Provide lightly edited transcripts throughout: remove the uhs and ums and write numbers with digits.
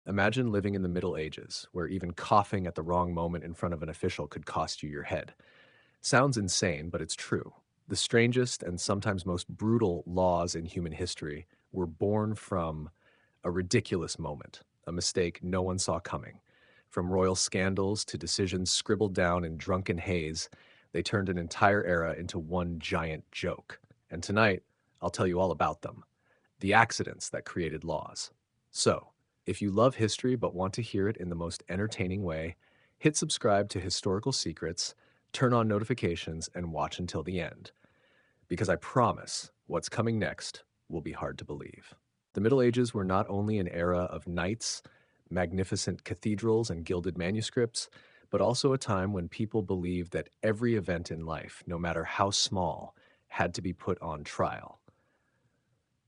Imagine living in the Middle Ages, where even coughing at the wrong moment in front of an official could cost you your head. Sounds insane, but it's true. The strangest and sometimes most brutal laws in human history were born from a ridiculous moment, a mistake no one saw coming. From royal scandals to decisions scribbled down in drunken haze, they turned an entire era into one giant joke. And tonight, I'll tell you all about them, the accidents that created laws. So, if you love history but want to hear it in the most entertaining way, hit subscribe to Historical Secrets, turn on notifications, and watch until the end. Because I promise what's coming next will be hard to believe. The Middle Ages were not only an era of knights, magnificent cathedrals, and gilded manuscripts, but also a time when people believed that every event in life, no matter how small, had to be put on trial.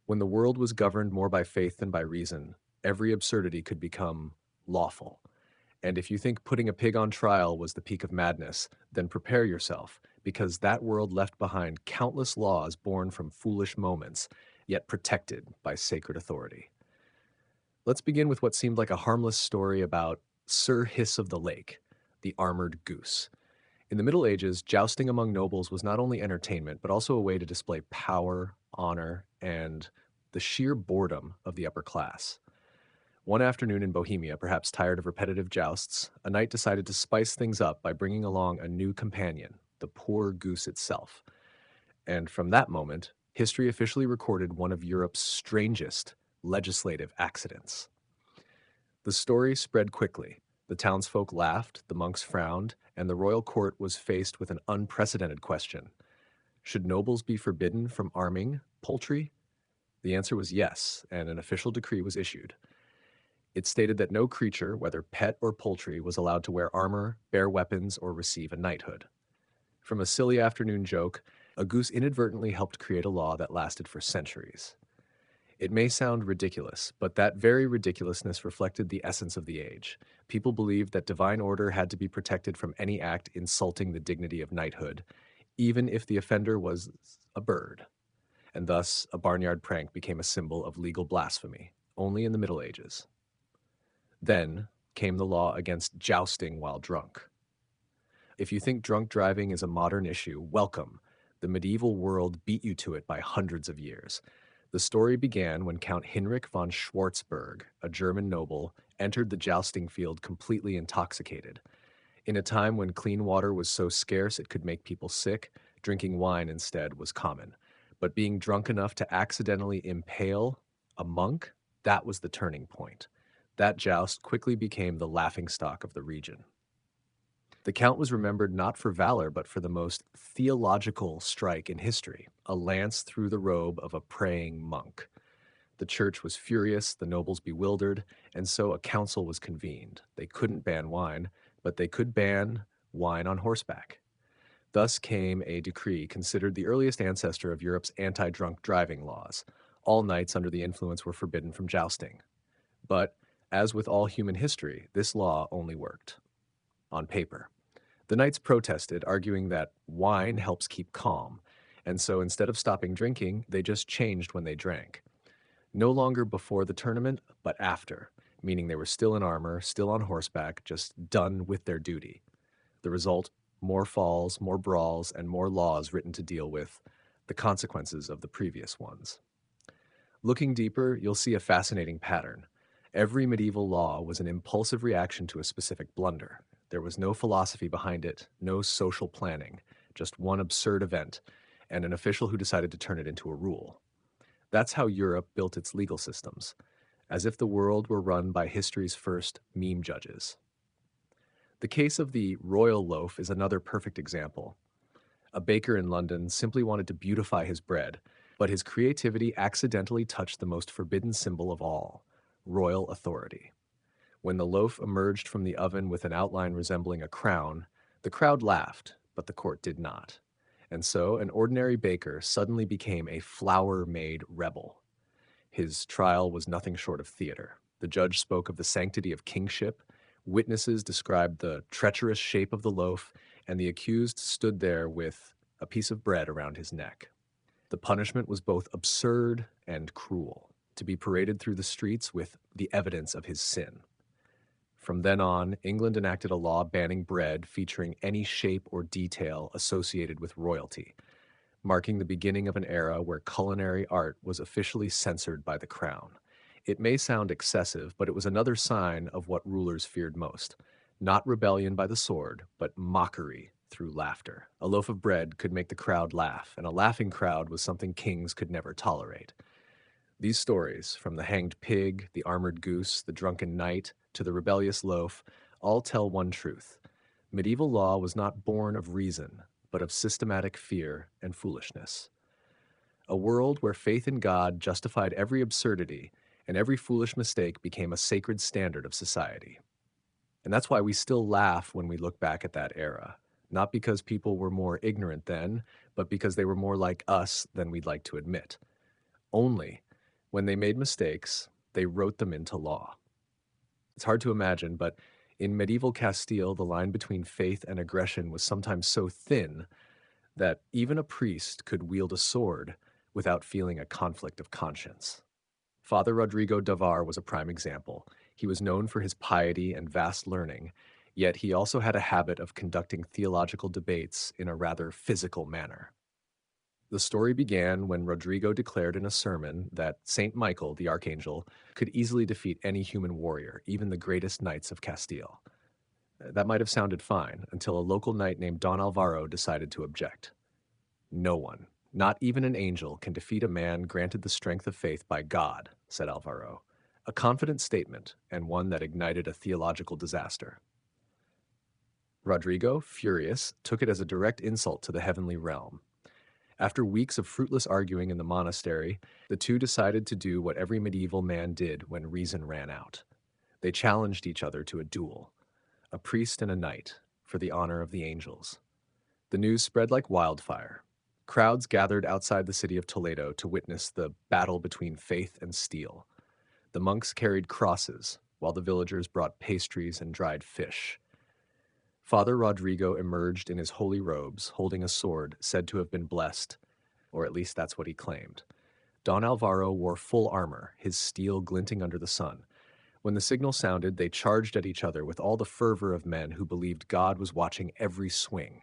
When the world was governed more by faith than by reason, every absurdity could become lawful. And if you think putting a pig on trial was the peak of madness, then prepare yourself, because that world left behind countless laws born from foolish moments, yet protected by sacred authority. Let's begin with what seemed like a harmless story about Sir Hiss of the Lake, the armored goose. In the Middle Ages, jousting among nobles was not only entertainment, but also a way to display power, honor, and the sheer boredom of the upper class. One afternoon in Bohemia, perhaps tired of repetitive jousts, a knight decided to spice things up by bringing along a new companion, the poor goose itself. And from that moment, history officially recorded one of Europe's strangest legislative accidents. The story spread quickly. The townsfolk laughed, the monks frowned, and the royal court was faced with an unprecedented question. Should nobles be forbidden from arming poultry? The answer was yes, and an official decree was issued. It stated that no creature, whether pet or poultry, was allowed to wear armor, bear weapons, or receive a knighthood. From a silly afternoon joke, a goose inadvertently helped create a law that lasted for centuries. It may sound ridiculous, but that very ridiculousness reflected the essence of the age. People believed that divine order had to be protected from any act insulting the dignity of knighthood, even if the offender was a bird. And thus, a barnyard prank became a symbol of legal blasphemy, only in the Middle Ages. Then came the law against jousting while drunk. If you think drunk driving is a modern issue, welcome. The medieval world beat you to it by hundreds of years. The story began when Count Heinrich von Schwarzburg, a German noble, entered the jousting field completely intoxicated. In a time when clean water was so scarce it could make people sick, drinking wine instead was common. But being drunk enough to accidentally impale a monk, that was the turning point. That joust quickly became the laughingstock of the region. The Count was remembered not for valor, but for the most theological strike in history, a lance through the robe of a praying monk. The church was furious, the nobles bewildered, and so a council was convened. They couldn't ban wine, but they could ban wine on horseback. Thus came a decree considered the earliest ancestor of Europe's anti-drunk driving laws. All knights under the influence were forbidden from jousting. But, as with all human history, this law only worked on paper. The knights protested, arguing that wine helps keep calm, and so instead of stopping drinking, they just changed when they drank. No longer before the tournament, but after, meaning they were still in armor, still on horseback, just done with their duty. The result, more falls, more brawls, and more laws written to deal with the consequences of the previous ones. Looking deeper, you'll see a fascinating pattern. Every medieval law was an impulsive reaction to a specific blunder. There was no philosophy behind it, no social planning, just one absurd event, and an official who decided to turn it into a rule. That's how Europe built its legal systems, as if the world were run by history's first meme judges. The case of the royal loaf is another perfect example. A baker in London simply wanted to beautify his bread, but his creativity accidentally touched the most forbidden symbol of all, royal authority. When the loaf emerged from the oven with an outline resembling a crown, the crowd laughed, but the court did not. And so an ordinary baker suddenly became a flour-made rebel. His trial was nothing short of theater. The judge spoke of the sanctity of kingship, witnesses described the treacherous shape of the loaf, and the accused stood there with a piece of bread around his neck. The punishment was both absurd and cruel. to be paraded through the streets with the evidence of his sin. From then on, England enacted a law banning bread featuring any shape or detail associated with royalty, marking the beginning of an era where culinary art was officially censored by the crown. It may sound excessive, but it was another sign of what rulers feared most. Not rebellion by the sword, but mockery through laughter. A loaf of bread could make the crowd laugh, and a laughing crowd was something kings could never tolerate. These stories, from the hanged pig, the armored goose, the drunken knight, to the rebellious loaf, all tell one truth. Medieval law was not born of reason, but of systematic fear and foolishness. A world where faith in God justified every absurdity and every foolish mistake became a sacred standard of society. And that's why we still laugh when we look back at that era. Not because people were more ignorant then, but because they were more like us than we'd like to admit. Only when they made mistakes, they wrote them into law. It's hard to imagine, but in medieval Castile, the line between faith and aggression was sometimes so thin that even a priest could wield a sword without feeling a conflict of conscience. Father Rodrigo Davar was a prime example. He was known for his piety and vast learning, yet he also had a habit of conducting theological debates in a rather physical manner. The story began when Rodrigo declared in a sermon that Saint Michael, the archangel, could easily defeat any human warrior, even the greatest knights of Castile. That might have sounded fine until a local knight named Don Alvaro decided to object. No one, not even an angel, can defeat a man granted the strength of faith by God, said Alvaro. A confident statement, and one that ignited a theological disaster. Rodrigo, furious, took it as a direct insult to the heavenly realm. After weeks of fruitless arguing in the monastery, the two decided to do what every medieval man did when reason ran out. They challenged each other to a duel, a priest and a knight, for the honor of the angels. The news spread like wildfire. Crowds gathered outside the city of Toledo to witness the battle between faith and steel. The monks carried crosses, while the villagers brought pastries and dried fish. Father Rodrigo emerged in his holy robes, holding a sword said to have been blessed, or at least that's what he claimed. Don Alvaro wore full armor, his steel glinting under the sun. When the signal sounded, they charged at each other with all the fervor of men who believed God was watching every swing.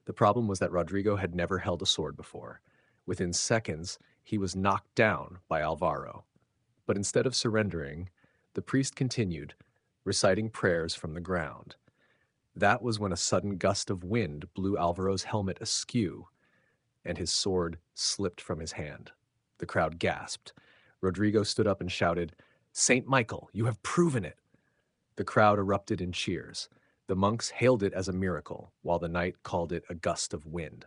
The problem was that Rodrigo had never held a sword before. Within seconds, he was knocked down by Alvaro. But instead of surrendering, the priest continued, reciting prayers from the ground. That was when a sudden gust of wind blew Alvaro's helmet askew, and his sword slipped from his hand. The crowd gasped. Rodrigo stood up and shouted, "Saint Michael, you have proven it!" The crowd erupted in cheers. The monks hailed it as a miracle, while the knight called it a gust of wind.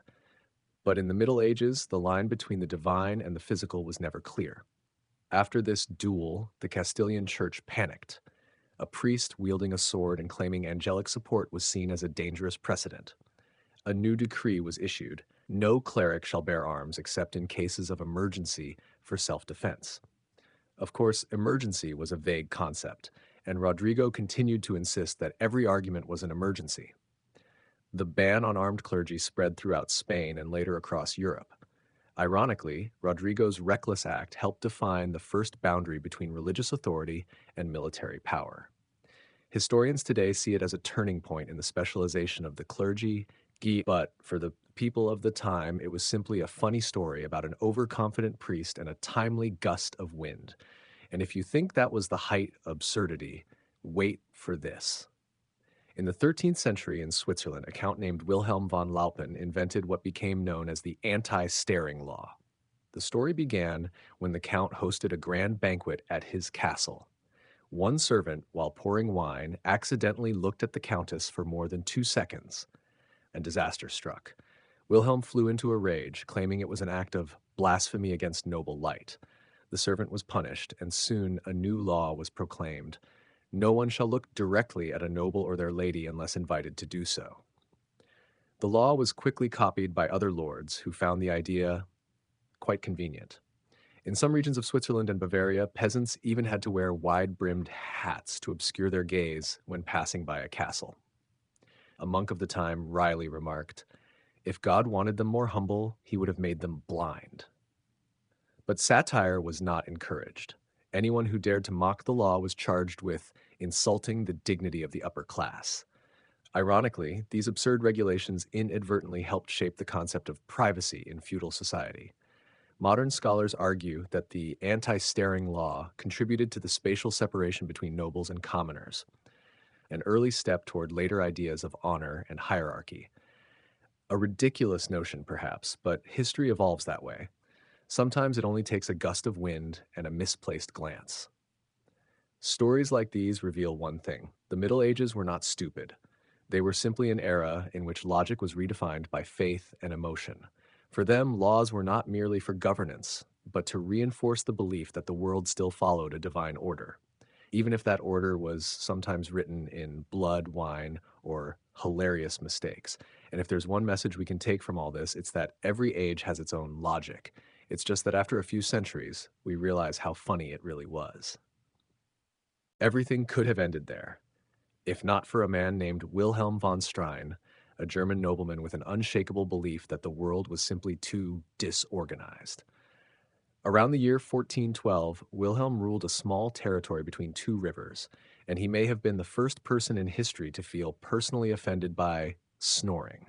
But in the Middle Ages, the line between the divine and the physical was never clear. After this duel, the Castilian church panicked. A priest wielding a sword and claiming angelic support was seen as a dangerous precedent. A new decree was issued. No cleric shall bear arms except in cases of emergency for self-defense. Of course, emergency was a vague concept, and Rodrigo continued to insist that every argument was an emergency. The ban on armed clergy spread throughout Spain and later across Europe. Ironically, Rodrigo's reckless act helped define the first boundary between religious authority and military power. Historians today see it as a turning point in the specialization of the clergy, but for the people of the time, it was simply a funny story about an overconfident priest and a timely gust of wind. And if you think that was the height of absurdity, wait for this. In the 13th century in Switzerland, a count named Wilhelm von Laupen invented what became known as the anti-staring law. The story began when the count hosted a grand banquet at his castle. One servant, while pouring wine, accidentally looked at the countess for more than 2 seconds, and disaster struck. Wilhelm flew into a rage, claiming it was an act of blasphemy against noble light. The servant was punished, and soon a new law was proclaimed. No one shall look directly at a noble or their lady unless invited to do so. The law was quickly copied by other lords who found the idea quite convenient. In some regions of Switzerland and Bavaria, peasants even had to wear wide-brimmed hats to obscure their gaze when passing by a castle. A monk of the time wryly remarked, "If God wanted them more humble, he would have made them blind." But satire was not encouraged. Anyone who dared to mock the law was charged with insulting the dignity of the upper class. Ironically, these absurd regulations inadvertently helped shape the concept of privacy in feudal society. Modern scholars argue that the anti staring law contributed to the spatial separation between nobles and commoners, an early step toward later ideas of honor and hierarchy. A ridiculous notion, perhaps, but history evolves that way. Sometimes it only takes a gust of wind and a misplaced glance. Stories like these reveal one thing: the Middle Ages were not stupid. They were simply an era in which logic was redefined by faith and emotion. For them, laws were not merely for governance, but to reinforce the belief that the world still followed a divine order, even if that order was sometimes written in blood, wine, or hilarious mistakes. And if there's one message we can take from all this, it's that every age has its own logic. It's just that after a few centuries, we realize how funny it really was. Everything could have ended there, if not for a man named Wilhelm von Stein, a German nobleman with an unshakable belief that the world was simply too disorganized. Around the year 1412, Wilhelm ruled a small territory between two rivers, and he may have been the first person in history to feel personally offended by snoring.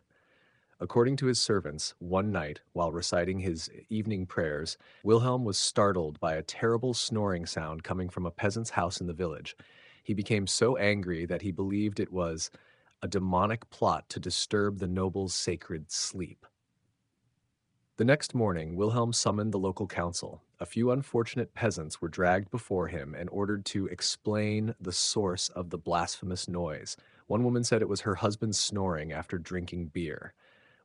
According to his servants, one night, while reciting his evening prayers, Wilhelm was startled by a terrible snoring sound coming from a peasant's house in the village. He became so angry that he believed it was a demonic plot to disturb the noble's sacred sleep. The next morning, Wilhelm summoned the local council. A few unfortunate peasants were dragged before him and ordered to explain the source of the blasphemous noise. One woman said it was her husband snoring after drinking beer.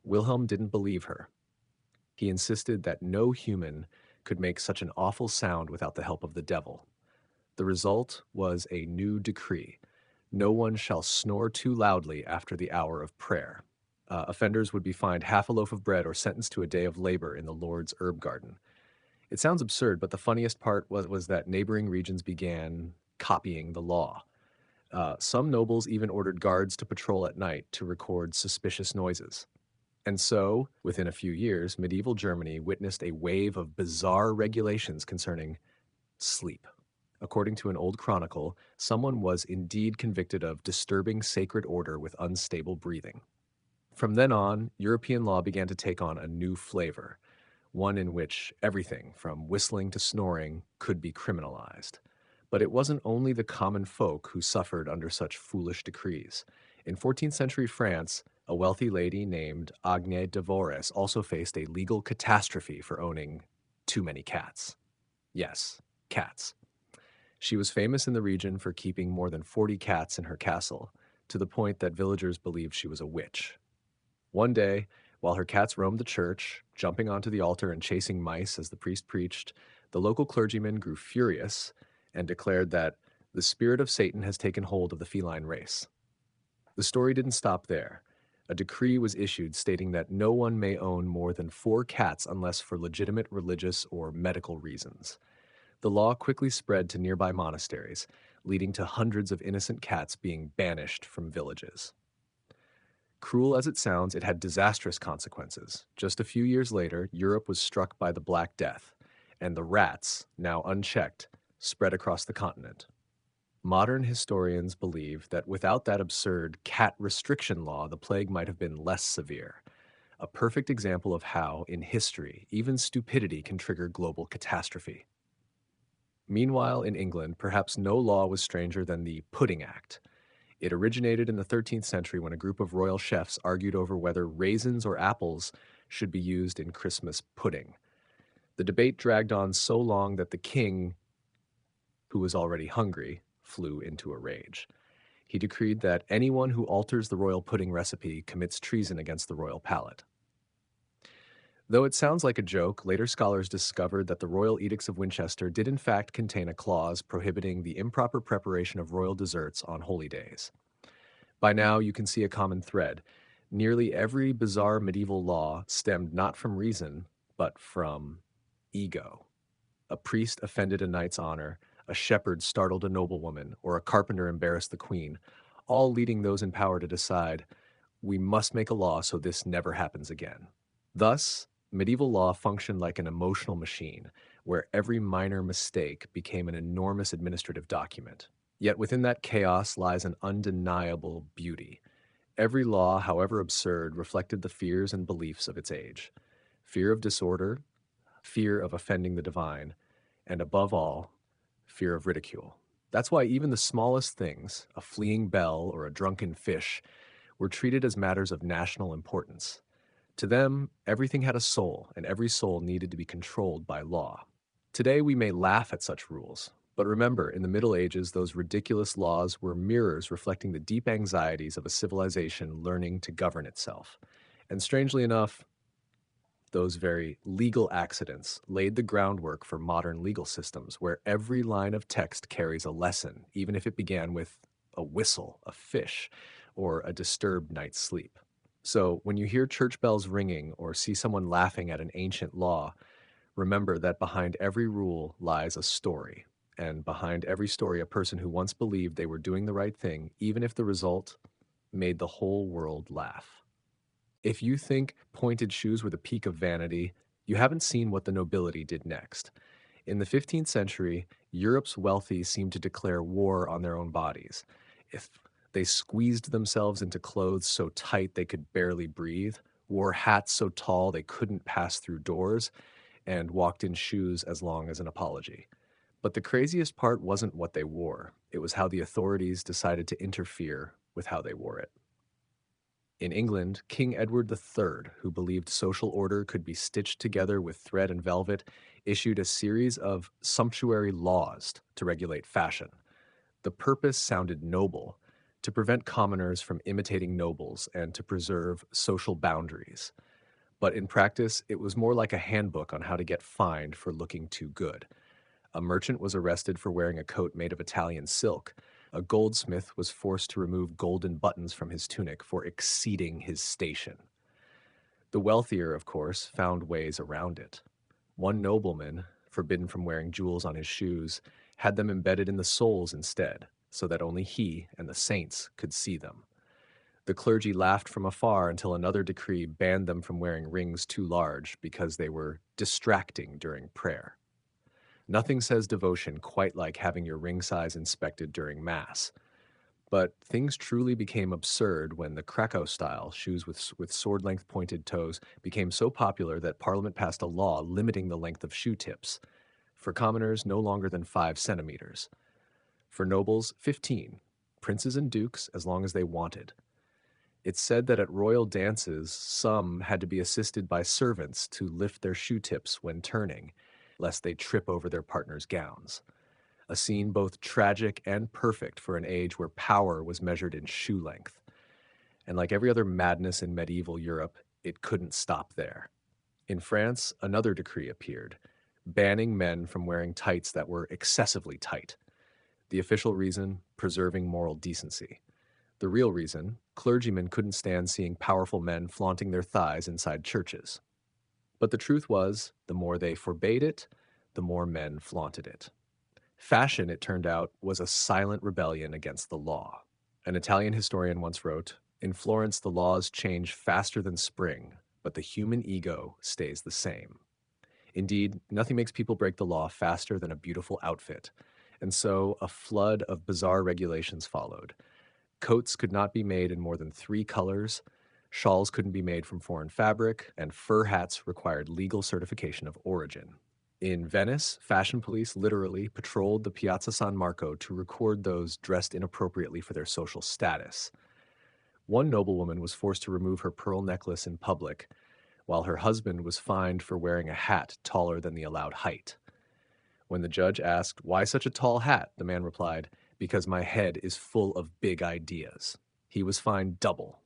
Wilhelm didn't believe her. He insisted that no human could make such an awful sound without the help of the devil. The result was a new decree: no one shall snore too loudly after the hour of prayer. Offenders would be fined half a loaf of bread or sentenced to a day of labor in the Lord's herb garden. It sounds absurd, but the funniest part was that neighboring regions began copying the law. Some nobles even ordered guards to patrol at night to record suspicious noises. And so, within a few years, medieval Germany witnessed a wave of bizarre regulations concerning sleep. According to an old chronicle, someone was indeed convicted of disturbing sacred order with unstable breathing. From then on, European law began to take on a new flavor, one in which everything from whistling to snoring could be criminalized. But it wasn't only the common folk who suffered under such foolish decrees. In 14th century France, a wealthy lady named Agnès de Vorès also faced a legal catastrophe for owning too many cats. Yes, cats. She was famous in the region for keeping more than 40 cats in her castle, to the point that villagers believed she was a witch. One day, while her cats roamed the church, jumping onto the altar and chasing mice as the priest preached, the local clergyman grew furious and declared that the spirit of Satan has taken hold of the feline race. The story didn't stop there. A decree was issued stating that no one may own more than 4 cats unless for legitimate religious or medical reasons. The law quickly spread to nearby monasteries, leading to hundreds of innocent cats being banished from villages. Cruel as it sounds, it had disastrous consequences. Just a few years later, Europe was struck by the Black Death, and the rats, now unchecked, spread across the continent. Modern historians believe that without that absurd cat restriction law, the plague might have been less severe. A perfect example of how, in history, even stupidity can trigger global catastrophe. Meanwhile, in England, perhaps no law was stranger than the Pudding Act. It originated in the 13th century when a group of royal chefs argued over whether raisins or apples should be used in Christmas pudding. The debate dragged on so long that the king, who was already hungry, flew into a rage. He decreed that anyone who alters the royal pudding recipe commits treason against the royal palate. Though it sounds like a joke, later scholars discovered that the Royal Edicts of Winchester did in fact contain a clause prohibiting the improper preparation of royal desserts on holy days. By now, you can see a common thread. Nearly every bizarre medieval law stemmed not from reason, but from ego. A priest offended a knight's honor, a shepherd startled a noblewoman, or a carpenter embarrassed the queen, all leading those in power to decide, we must make a law so this never happens again. Thus, medieval law functioned like an emotional machine. where every minor mistake became an enormous administrative document. Yet within that chaos lies an undeniable beauty. Every law, however absurd, reflected the fears and beliefs of its age: fear of disorder, fear of offending the divine, and above all, fear of ridicule. That's why even the smallest things, a fleeing bell or a drunken fish, were treated as matters of national importance. To them, everything had a soul, and every soul needed to be controlled by law. Today, we may laugh at such rules, but remember, in the Middle Ages, those ridiculous laws were mirrors reflecting the deep anxieties of a civilization learning to govern itself. And strangely enough, those very legal accidents laid the groundwork for modern legal systems where every line of text carries a lesson, even if it began with a whistle, a fish, or a disturbed night's sleep. So when you hear church bells ringing or see someone laughing at an ancient law, remember that behind every rule lies a story. And behind every story, a person who once believed they were doing the right thing, even if the result made the whole world laugh. If you think pointed shoes were the peak of vanity, you haven't seen what the nobility did next. In the 15th century, Europe's wealthy seemed to declare war on their own bodies. If they squeezed themselves into clothes so tight they could barely breathe, wore hats so tall they couldn't pass through doors, and walked in shoes as long as an apology. But the craziest part wasn't what they wore, it was how the authorities decided to interfere with how they wore it. In England, King Edward III, who believed social order could be stitched together with thread and velvet, issued a series of sumptuary laws to regulate fashion. The purpose sounded noble: to prevent commoners from imitating nobles and to preserve social boundaries. But in practice, it was more like a handbook on how to get fined for looking too good. A merchant was arrested for wearing a coat made of Italian silk. A goldsmith was forced to remove golden buttons from his tunic for exceeding his station. The wealthier, of course, found ways around it. One nobleman, forbidden from wearing jewels on his shoes, had them embedded in the soles instead, so that only he and the saints could see them. The clergy laughed from afar until another decree banned them from wearing rings too large because they were distracting during prayer. Nothing says devotion quite like having your ring size inspected during Mass. But things truly became absurd when the Krakow style shoes with sword length pointed toes became so popular that Parliament passed a law limiting the length of shoe tips. For commoners, no longer than 5 centimeters. For nobles, 15. Princes and dukes, as long as they wanted. It's said that at royal dances, some had to be assisted by servants to lift their shoe tips when turning, lest they trip over their partner's gowns. A scene both tragic and perfect for an age where power was measured in shoe length. And like every other madness in medieval Europe, it couldn't stop there. In France, another decree appeared, banning men from wearing tights that were excessively tight. The official reason, preserving moral decency. The real reason, clergymen couldn't stand seeing powerful men flaunting their thighs inside churches. But the truth was, the more they forbade it, the more men flaunted it. Fashion, it turned out, was a silent rebellion against the law. An Italian historian once wrote, "In Florence, the laws change faster than spring, but the human ego stays the same." Indeed, nothing makes people break the law faster than a beautiful outfit. And so a flood of bizarre regulations followed. Coats could not be made in more than 3 colors, shawls couldn't be made from foreign fabric, and fur hats required legal certification of origin. In Venice, fashion police literally patrolled the Piazza San Marco to record those dressed inappropriately for their social status. One noblewoman was forced to remove her pearl necklace in public, while her husband was fined for wearing a hat taller than the allowed height. When the judge asked, "Why such a tall hat?" the man replied, "Because my head is full of big ideas." He was fined double.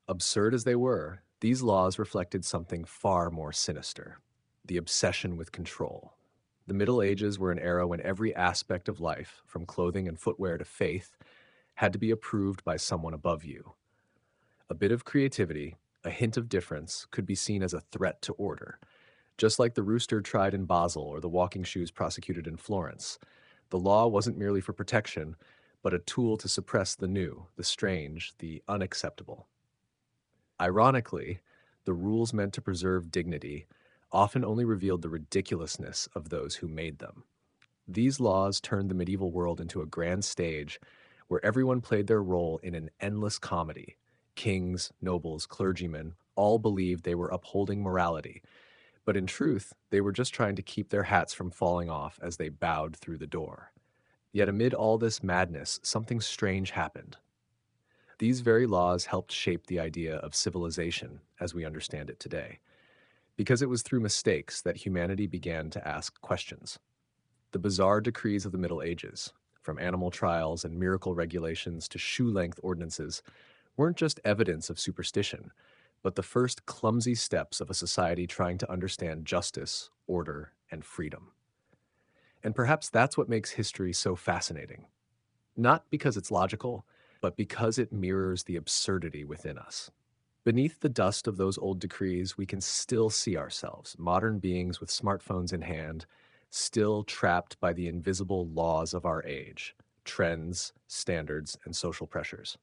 Absurd as they were, these laws reflected something far more sinister: the obsession with control. The Middle Ages were an era when every aspect of life, from clothing and footwear to faith, had to be approved by someone above you. A bit of creativity, a hint of difference, could be seen as a threat to order. Just like the rooster tried in Basel or the walking shoes prosecuted in Florence, the law wasn't merely for protection, but a tool to suppress the new, the strange, the unacceptable. Ironically, the rules meant to preserve dignity often only revealed the ridiculousness of those who made them. These laws turned the medieval world into a grand stage where everyone played their role in an endless comedy. Kings, nobles, clergymen all believed they were upholding morality, but in truth, they were just trying to keep their hats from falling off as they bowed through the door. Yet amid all this madness, something strange happened. These very laws helped shape the idea of civilization as we understand it today, because it was through mistakes that humanity began to ask questions. The bizarre decrees of the Middle Ages, from animal trials and miracle regulations to shoe-length ordinances, weren't just evidence of superstition, but the first clumsy steps of a society trying to understand justice, order, and freedom. And perhaps that's what makes history so fascinating. Not because it's logical, but because it mirrors the absurdity within us. Beneath the dust of those old decrees, we can still see ourselves, modern beings with smartphones in hand, still trapped by the invisible laws of our age, trends, standards, and social pressures.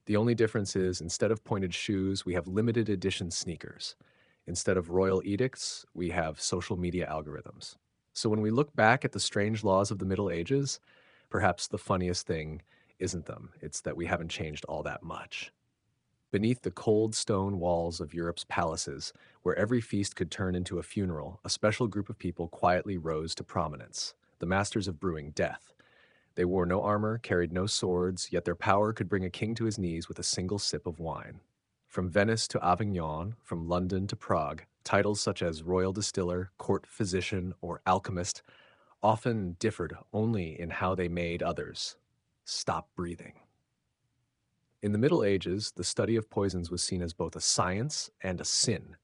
The only difference is instead of pointed shoes, we have limited edition sneakers. Instead of royal edicts, we have social media algorithms. So when we look back at the strange laws of the Middle Ages, perhaps the funniest thing isn't them, it's that we haven't changed all that much. Beneath the cold stone walls of Europe's palaces, where every feast could turn into a funeral, a special group of people quietly rose to prominence, the masters of brewing death. They wore no armor, carried no swords, yet their power could bring a king to his knees with a single sip of wine. From Venice to Avignon, from London to Prague, titles such as royal distiller, court physician, or alchemist often differed only in how they made others stop breathing. In the Middle Ages, the study of poisons was seen as both a science and a sin.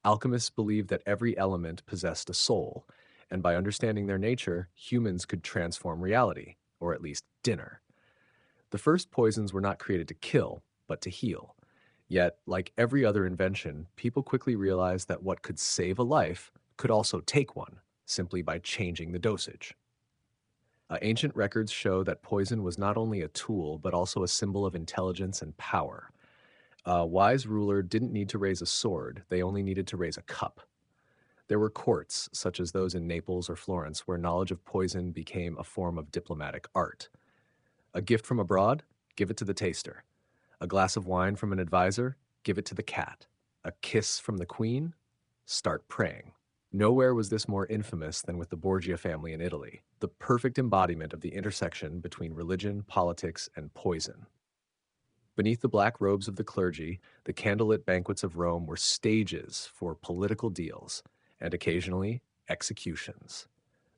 Alchemists believed that every element possessed a soul, and by understanding their nature, humans could transform reality, or at least dinner. The first poisons were not created to kill, but to heal. Yet, like every other invention, people quickly realized that what could save a life could also take one, simply by changing the dosage. Ancient records show that poison was not only a tool, but also a symbol of intelligence and power. A wise ruler didn't need to raise a sword, they only needed to raise a cup. There were courts, such as those in Naples or Florence, where knowledge of poison became a form of diplomatic art. A gift from abroad? Give it to the taster. A glass of wine from an advisor? Give it to the cat. A kiss from the queen? Start praying. Nowhere was this more infamous than with the Borgia family in Italy, the perfect embodiment of the intersection between religion, politics, and poison. Beneath the black robes of the clergy, the candlelit banquets of Rome were stages for political deals, and occasionally executions.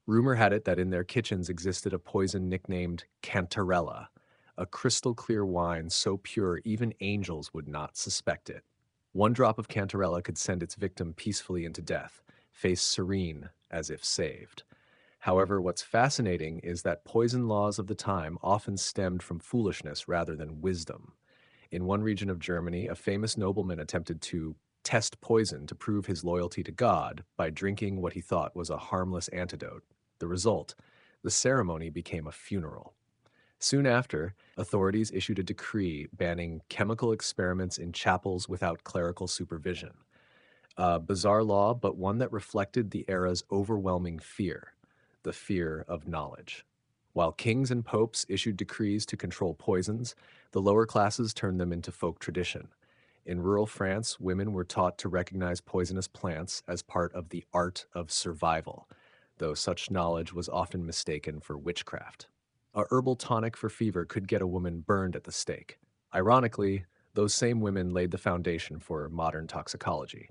Rumor had it that in their kitchens existed a poison nicknamed Cantarella, a crystal clear wine so pure even angels would not suspect it. One drop of Cantarella could send its victim peacefully into death, face serene as if saved. However, what's fascinating is that poison laws of the time often stemmed from foolishness rather than wisdom. In one region of Germany, a famous nobleman attempted to test poison to prove his loyalty to God by drinking what he thought was a harmless antidote. The result, the ceremony became a funeral. Soon after, authorities issued a decree banning chemical experiments in chapels without clerical supervision. A bizarre law, but one that reflected the era's overwhelming fear, the fear of knowledge. While kings and popes issued decrees to control poisons, the lower classes turned them into folk tradition. In rural France, women were taught to recognize poisonous plants as part of the art of survival, though such knowledge was often mistaken for witchcraft. A herbal tonic for fever could get a woman burned at the stake. Ironically, those same women laid the foundation for modern toxicology.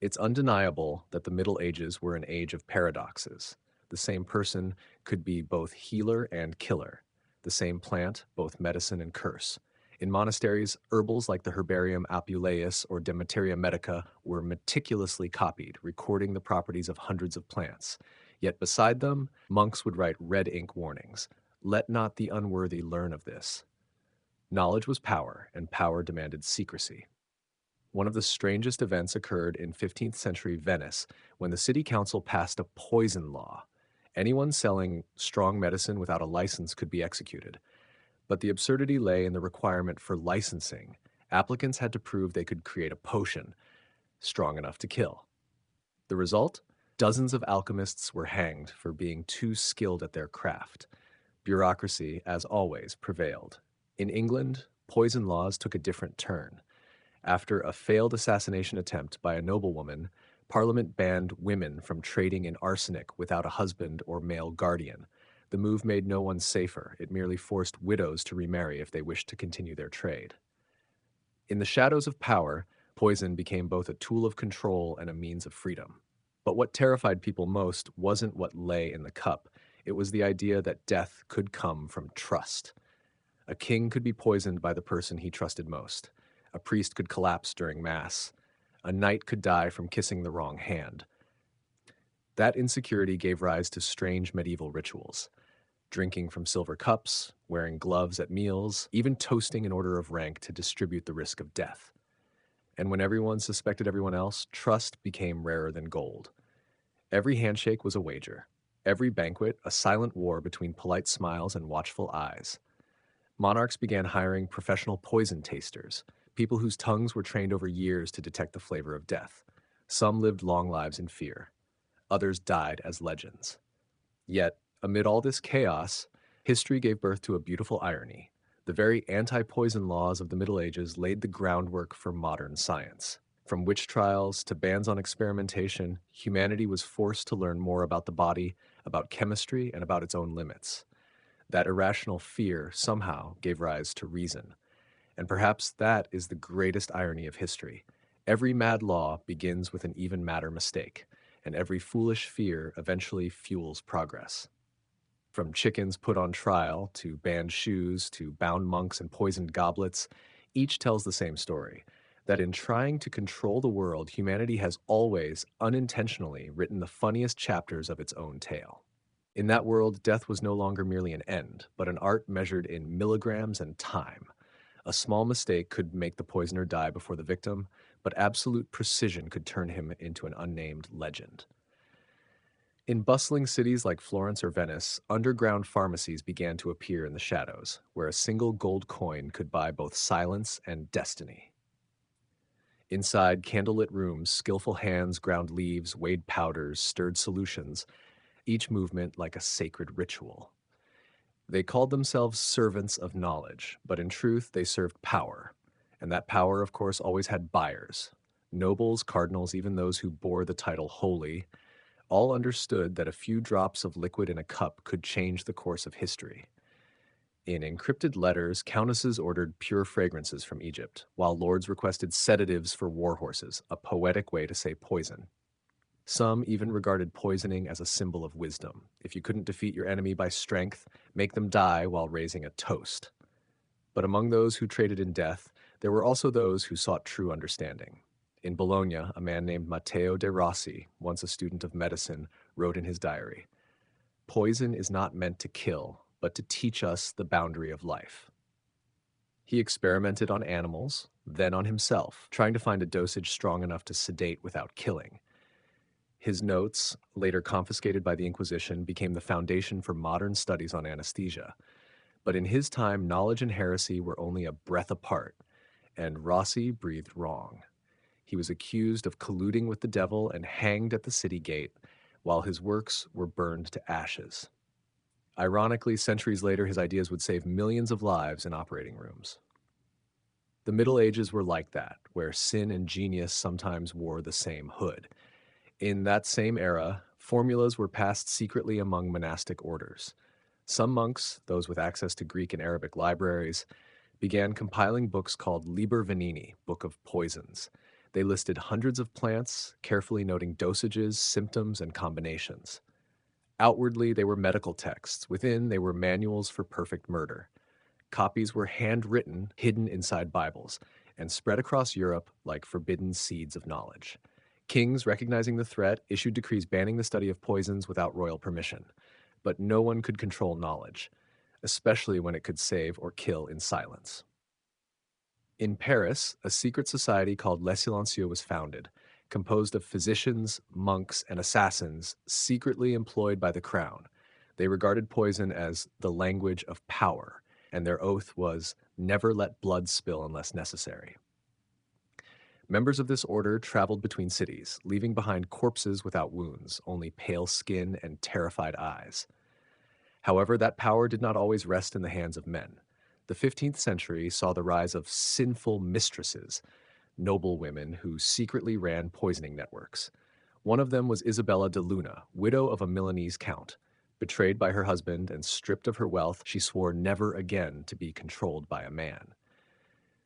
It's undeniable that the Middle Ages were an age of paradoxes. The same person could be both healer and killer. The same plant, both medicine and curse. In monasteries, herbals like the Herbarium Apuleius or De Materia Medica were meticulously copied, recording the properties of hundreds of plants. Yet beside them, monks would write red ink warnings. Let not the unworthy learn of this. Knowledge was power, and power demanded secrecy. One of the strangest events occurred in 15th century Venice when the city council passed a poison law. Anyone selling strong medicine without a license could be executed. But the absurdity lay in the requirement for licensing. Applicants had to prove they could create a potion strong enough to kill. The result? Dozens of alchemists were hanged for being too skilled at their craft. Bureaucracy, as always, prevailed. In England, poison laws took a different turn. After a failed assassination attempt by a noblewoman, Parliament banned women from trading in arsenic without a husband or male guardian. The move made no one safer. It merely forced widows to remarry if they wished to continue their trade. In the shadows of power, poison became both a tool of control and a means of freedom. But what terrified people most wasn't what lay in the cup. It was the idea that death could come from trust. A king could be poisoned by the person he trusted most. A priest could collapse during mass. A knight could die from kissing the wrong hand. That insecurity gave rise to strange medieval rituals. Drinking from silver cups, wearing gloves at meals, even toasting in order of rank to distribute the risk of death. And when everyone suspected everyone else, trust became rarer than gold. Every handshake was a wager. Every banquet, a silent war between polite smiles and watchful eyes. Monarchs began hiring professional poison tasters, people whose tongues were trained over years to detect the flavor of death. Some lived long lives in fear. Others died as legends. Yet, amid all this chaos, history gave birth to a beautiful irony. The very anti-poison laws of the Middle Ages laid the groundwork for modern science. From witch trials to bans on experimentation, humanity was forced to learn more about the body, about chemistry, and about its own limits. That irrational fear somehow gave rise to reason. And perhaps that is the greatest irony of history. Every mad law begins with an even madder mistake, and every foolish fear eventually fuels progress. From chickens put on trial, to banned shoes, to bound monks and poisoned goblets, each tells the same story, that in trying to control the world, humanity has always, unintentionally, written the funniest chapters of its own tale. In that world, death was no longer merely an end, but an art measured in milligrams and time. A small mistake could make the poisoner die before the victim, but absolute precision could turn him into an unnamed legend. In bustling cities like Florence or Venice, underground pharmacies began to appear in the shadows, where a single gold coin could buy both silence and destiny. Inside candlelit rooms, skillful hands ground leaves, weighed powders, stirred solutions, each movement like a sacred ritual. They called themselves servants of knowledge, but in truth they served power. And that power, of course, always had buyers. Nobles, cardinals, even those who bore the title holy, all understood that a few drops of liquid in a cup could change the course of history. In encrypted letters, countesses ordered pure fragrances from Egypt, while lords requested sedatives for war horses, a poetic way to say poison. Some even regarded poisoning as a symbol of wisdom. If you couldn't defeat your enemy by strength, make them die while raising a toast. But among those who traded in death, there were also those who sought true understanding. In Bologna, a man named Matteo de Rossi, once a student of medicine, wrote in his diary, "Poison is not meant to kill, but to teach us the boundary of life." He experimented on animals, then on himself, trying to find a dosage strong enough to sedate without killing. His notes, later confiscated by the Inquisition, became the foundation for modern studies on anesthesia. But in his time, knowledge and heresy were only a breath apart, and Rossi breathed wrong. He was accused of colluding with the devil and hanged at the city gate, while his works were burned to ashes. Ironically, centuries later, his ideas would save millions of lives in operating rooms. The Middle Ages were like that, where sin and genius sometimes wore the same hood. In that same era, formulas were passed secretly among monastic orders. Some monks, those with access to Greek and Arabic libraries, began compiling books called Liber Veneni, Book of Poisons. They listed hundreds of plants, carefully noting dosages, symptoms, and combinations. Outwardly, they were medical texts. Within, they were manuals for perfect murder. Copies were handwritten, hidden inside Bibles, and spread across Europe like forbidden seeds of knowledge. Kings, recognizing the threat, issued decrees banning the study of poisons without royal permission. But no one could control knowledge, especially when it could save or kill in silence. In Paris, a secret society called Les Silencieux was founded, composed of physicians, monks, and assassins secretly employed by the crown. They regarded poison as the language of power, and their oath was, "Never let blood spill unless necessary." Members of this order traveled between cities, leaving behind corpses without wounds, only pale skin and terrified eyes. However, that power did not always rest in the hands of men. The 15th century saw the rise of sinful mistresses, noble women who secretly ran poisoning networks. One of them was Isabella de Luna, widow of a Milanese count. Betrayed by her husband and stripped of her wealth, she swore never again to be controlled by a man.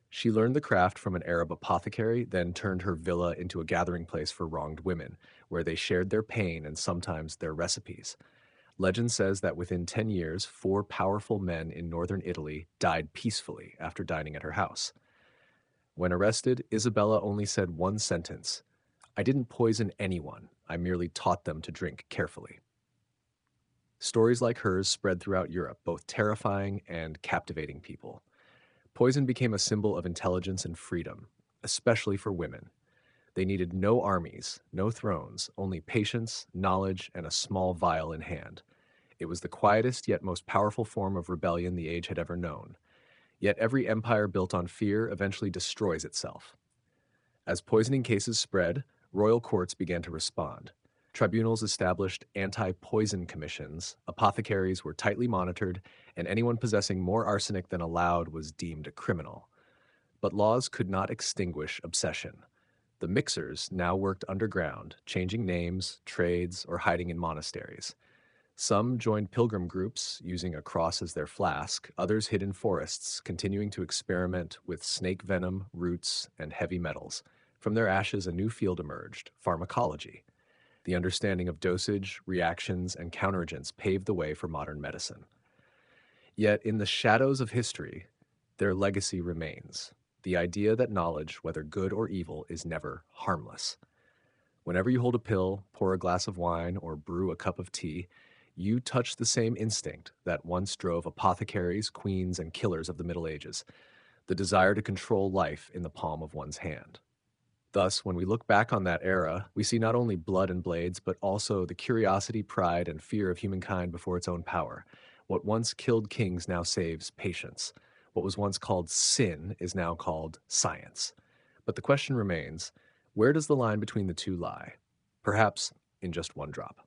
She learned the craft from an Arab apothecary, then turned her villa into a gathering place for wronged women, where they shared their pain and sometimes their recipes. Legend says that within 10 years, 4 powerful men in northern Italy died peacefully after dining at her house. When arrested, Isabella only said one sentence: "I didn't poison anyone, I merely taught them to drink carefully." Stories like hers spread throughout Europe, both terrifying and captivating people. Poison became a symbol of intelligence and freedom, especially for women. They needed no armies, no thrones, only patience, knowledge, and a small vial in hand. It was the quietest yet most powerful form of rebellion the age had ever known. Yet every empire built on fear eventually destroys itself. As poisoning cases spread, royal courts began to respond. Tribunals established anti-poison commissions, apothecaries were tightly monitored, and anyone possessing more arsenic than allowed was deemed a criminal. But laws could not extinguish obsession. The mixers now worked underground, changing names, trades, or hiding in monasteries. Some joined pilgrim groups, using a cross as their flask. Others hid in forests, continuing to experiment with snake venom, roots, and heavy metals. From their ashes, a new field emerged: pharmacology. The understanding of dosage, reactions, and counteragents paved the way for modern medicine. Yet, in the shadows of history, their legacy remains: the idea that knowledge, whether good or evil, is never harmless. Whenever you hold a pill, pour a glass of wine, or brew a cup of tea, you touch the same instinct that once drove apothecaries, queens, and killers of the Middle Ages: the desire to control life in the palm of one's hand. Thus, when we look back on that era, we see not only blood and blades, but also the curiosity, pride, and fear of humankind before its own power. What once killed kings now saves patience. What was once called sin is now called science. But the question remains: where does the line between the two lie? Perhaps in just one drop.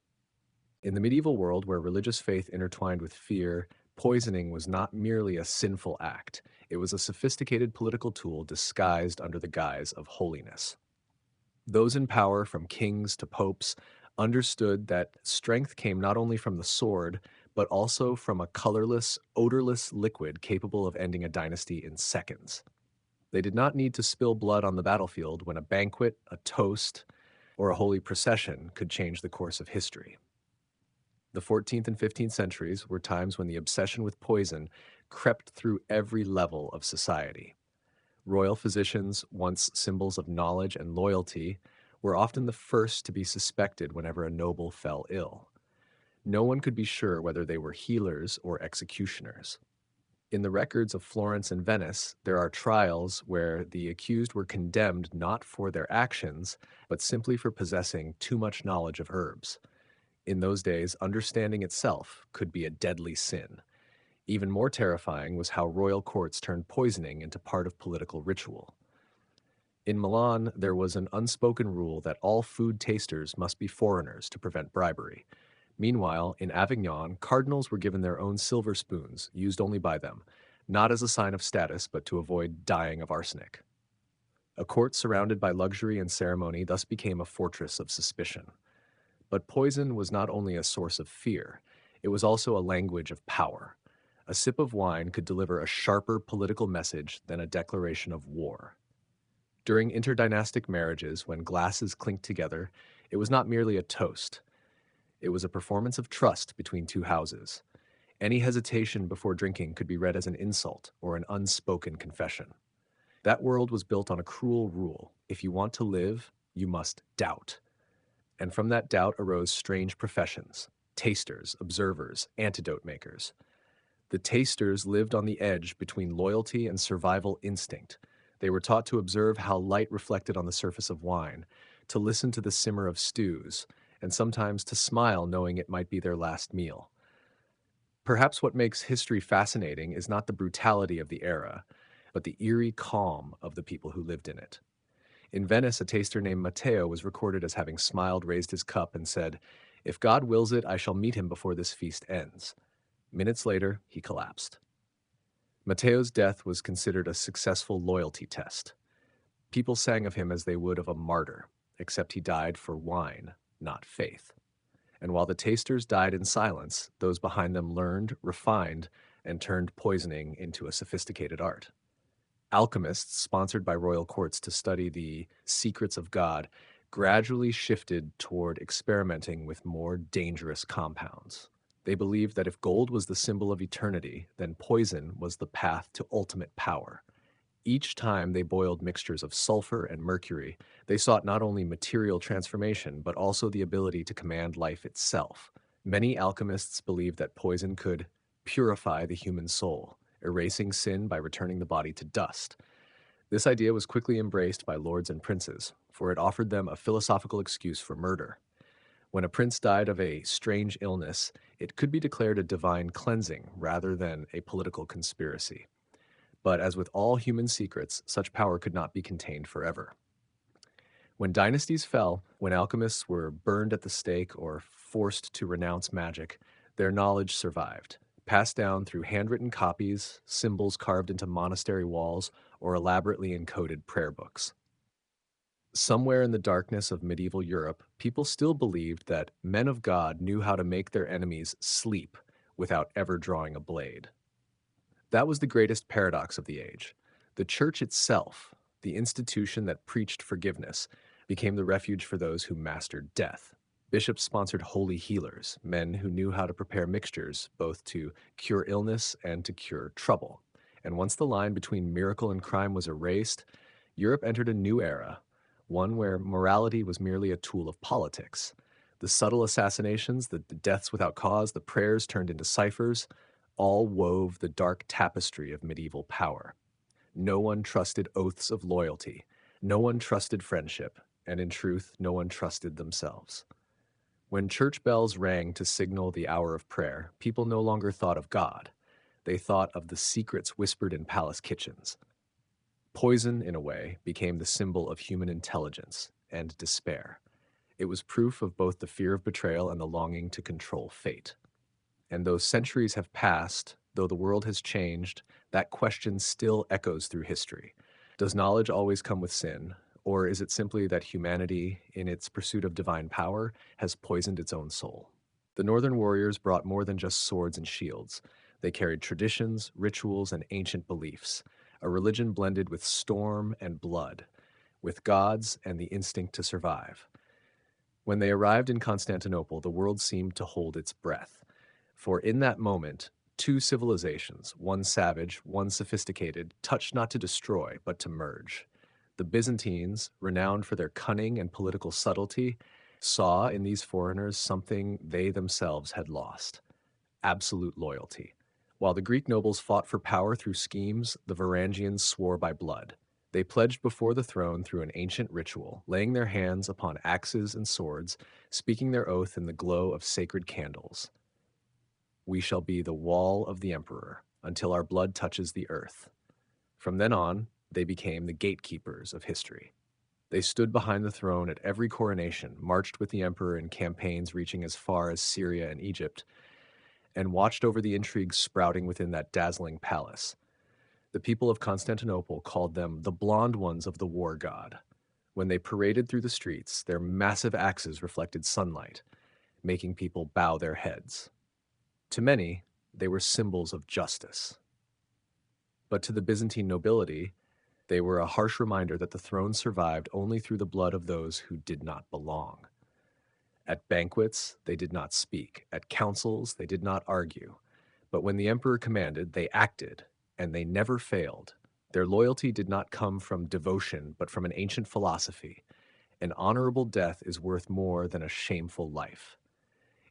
In the medieval world, where religious faith intertwined with fear, poisoning was not merely a sinful act. It was a sophisticated political tool disguised under the guise of holiness. Those in power, from kings to popes, understood that strength came not only from the sword, but also from a colorless, odorless liquid capable of ending a dynasty in seconds. They did not need to spill blood on the battlefield when a banquet, a toast, or a holy procession could change the course of history. The 14th and 15th centuries were times when the obsession with poison crept through every level of society. Royal physicians, once symbols of knowledge and loyalty, were often the first to be suspected whenever a noble fell ill. No one could be sure whether they were healers or executioners. In the records of Florence and Venice, there are trials where the accused were condemned not for their actions, but simply for possessing too much knowledge of herbs. In those days, understanding itself could be a deadly sin. Even more terrifying was how royal courts turned poisoning into part of political ritual. In Milan, there was an unspoken rule that all food tasters must be foreigners to prevent bribery. Meanwhile, in Avignon, cardinals were given their own silver spoons, used only by them, not as a sign of status, but to avoid dying of arsenic. A court surrounded by luxury and ceremony thus became a fortress of suspicion. But poison was not only a source of fear, it was also a language of power. A sip of wine could deliver a sharper political message than a declaration of war. During interdynastic marriages, when glasses clinked together, it was not merely a toast. It was a performance of trust between two houses. Any hesitation before drinking could be read as an insult or an unspoken confession. That world was built on a cruel rule: if you want to live, you must doubt. And from that doubt arose strange professions: tasters, observers, antidote makers. The tasters lived on the edge between loyalty and survival instinct. They were taught to observe how light reflected on the surface of wine, to listen to the simmer of stews, and sometimes to smile knowing it might be their last meal. Perhaps what makes history fascinating is not the brutality of the era, but the eerie calm of the people who lived in it. In Venice, a taster named Matteo was recorded as having smiled, raised his cup, and said, "If God wills it, I shall meet him before this feast ends." Minutes later, he collapsed. Matteo's death was considered a successful loyalty test. People sang of him as they would of a martyr, except he died for wine, not faith. And while the tasters died in silence, those behind them learned, refined, and turned poisoning into a sophisticated art. Alchemists, sponsored by royal courts to study the secrets of God, gradually shifted toward experimenting with more dangerous compounds. They believed that if gold was the symbol of eternity, then poison was the path to ultimate power. Each time they boiled mixtures of sulfur and mercury, they sought not only material transformation, but also the ability to command life itself. Many alchemists believed that poison could purify the human soul, erasing sin by returning the body to dust. This idea was quickly embraced by lords and princes, for it offered them a philosophical excuse for murder. When a prince died of a strange illness, it could be declared a divine cleansing rather than a political conspiracy. But as with all human secrets, such power could not be contained forever. When dynasties fell, when alchemists were burned at the stake or forced to renounce magic, their knowledge survived, passed down through handwritten copies, symbols carved into monastery walls, or elaborately encoded prayer books. Somewhere in the darkness of medieval Europe, people still believed that men of God knew how to make their enemies sleep without ever drawing a blade. That was the greatest paradox of the age. The church itself, the institution that preached forgiveness, became the refuge for those who mastered death. Bishops sponsored holy healers, men who knew how to prepare mixtures, both to cure illness and to cure trouble. And once the line between miracle and crime was erased, Europe entered a new era, one where morality was merely a tool of politics. The subtle assassinations, the deaths without cause, the prayers turned into ciphers, all wove the dark tapestry of medieval power. No one trusted oaths of loyalty. No one trusted friendship. And in truth, no one trusted themselves. When church bells rang to signal the hour of prayer, people no longer thought of God. They thought of the secrets whispered in palace kitchens. Poison, in a way, became the symbol of human intelligence and despair. It was proof of both the fear of betrayal and the longing to control fate. And though centuries have passed, though the world has changed, that question still echoes through history. Does knowledge always come with sin? Or is it simply that humanity, in its pursuit of divine power, has poisoned its own soul? The northern warriors brought more than just swords and shields. They carried traditions, rituals, and ancient beliefs, a religion blended with storm and blood, with gods and the instinct to survive. When they arrived in Constantinople, the world seemed to hold its breath. For in that moment, two civilizations, one savage, one sophisticated, touched not to destroy, but to merge. The Byzantines, renowned for their cunning and political subtlety, saw in these foreigners something they themselves had lost: absolute loyalty. While the Greek nobles fought for power through schemes, the Varangians swore by blood. They pledged before the throne through an ancient ritual, laying their hands upon axes and swords, speaking their oath in the glow of sacred candles. We shall be the wall of the emperor until our blood touches the earth. From then on, they became the gatekeepers of history. They stood behind the throne at every coronation, marched with the emperor in campaigns reaching as far as Syria and Egypt, and watched over the intrigues sprouting within that dazzling palace. The people of Constantinople called them the blonde ones of the war god. When they paraded through the streets, their massive axes reflected sunlight, making people bow their heads. To many, they were symbols of justice. But to the Byzantine nobility, they were a harsh reminder that the throne survived only through the blood of those who did not belong. At banquets, they did not speak. At councils, they did not argue. But when the emperor commanded, they acted, and they never failed. Their loyalty did not come from devotion, but from an ancient philosophy. An honorable death is worth more than a shameful life.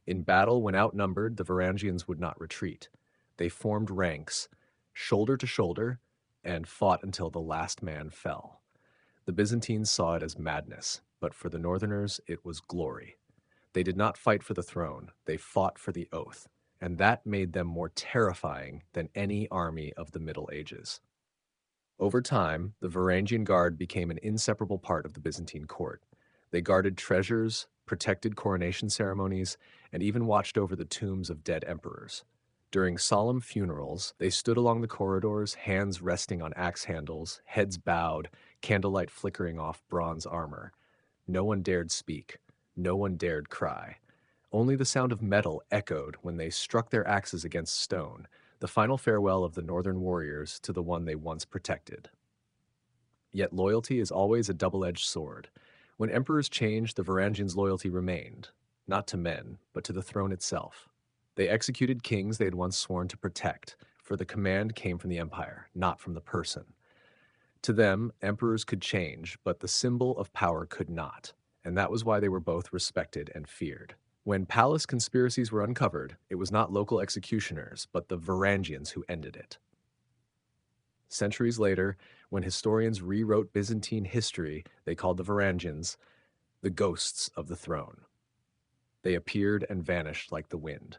In battle, when outnumbered, the Varangians would not retreat. They formed ranks, shoulder to shoulder, and fought until the last man fell. The Byzantines saw it as madness, but for the northerners, it was glory. They did not fight for the throne, they fought for the oath, and that made them more terrifying than any army of the Middle Ages. Over time, the Varangian Guard became an inseparable part of the Byzantine court. They guarded treasures, protected coronation ceremonies, and even watched over the tombs of dead emperors. During solemn funerals, they stood along the corridors, hands resting on axe handles, heads bowed, candlelight flickering off bronze armor. No one dared speak. No one dared cry. Only the sound of metal echoed when they struck their axes against stone, the final farewell of the northern warriors to the one they once protected. Yet loyalty is always a double-edged sword. When emperors changed, the Varangians' loyalty remained, not to men, but to the throne itself. They executed kings they had once sworn to protect, for the command came from the empire, not from the person. To them, emperors could change, but the symbol of power could not, and that was why they were both respected and feared. When palace conspiracies were uncovered, it was not local executioners, but the Varangians who ended it. Centuries later, when historians rewrote Byzantine history, they called the Varangians the ghosts of the throne. They appeared and vanished like the wind.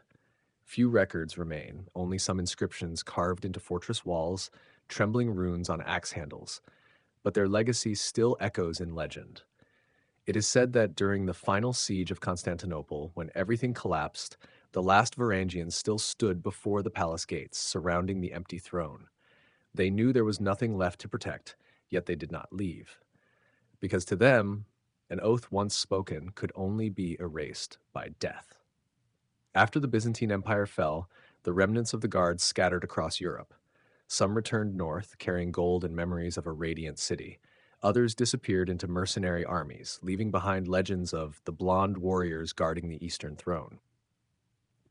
Few records remain, only some inscriptions carved into fortress walls, trembling runes on axe handles, but their legacy still echoes in legend. It is said that during the final siege of Constantinople, when everything collapsed, the last Varangians still stood before the palace gates, surrounding the empty throne. They knew there was nothing left to protect, yet they did not leave. Because to them, an oath once spoken could only be erased by death. After the Byzantine Empire fell, the remnants of the guards scattered across Europe. Some returned north, carrying gold and memories of a radiant city. Others disappeared into mercenary armies, leaving behind legends of the blonde warriors guarding the Eastern throne.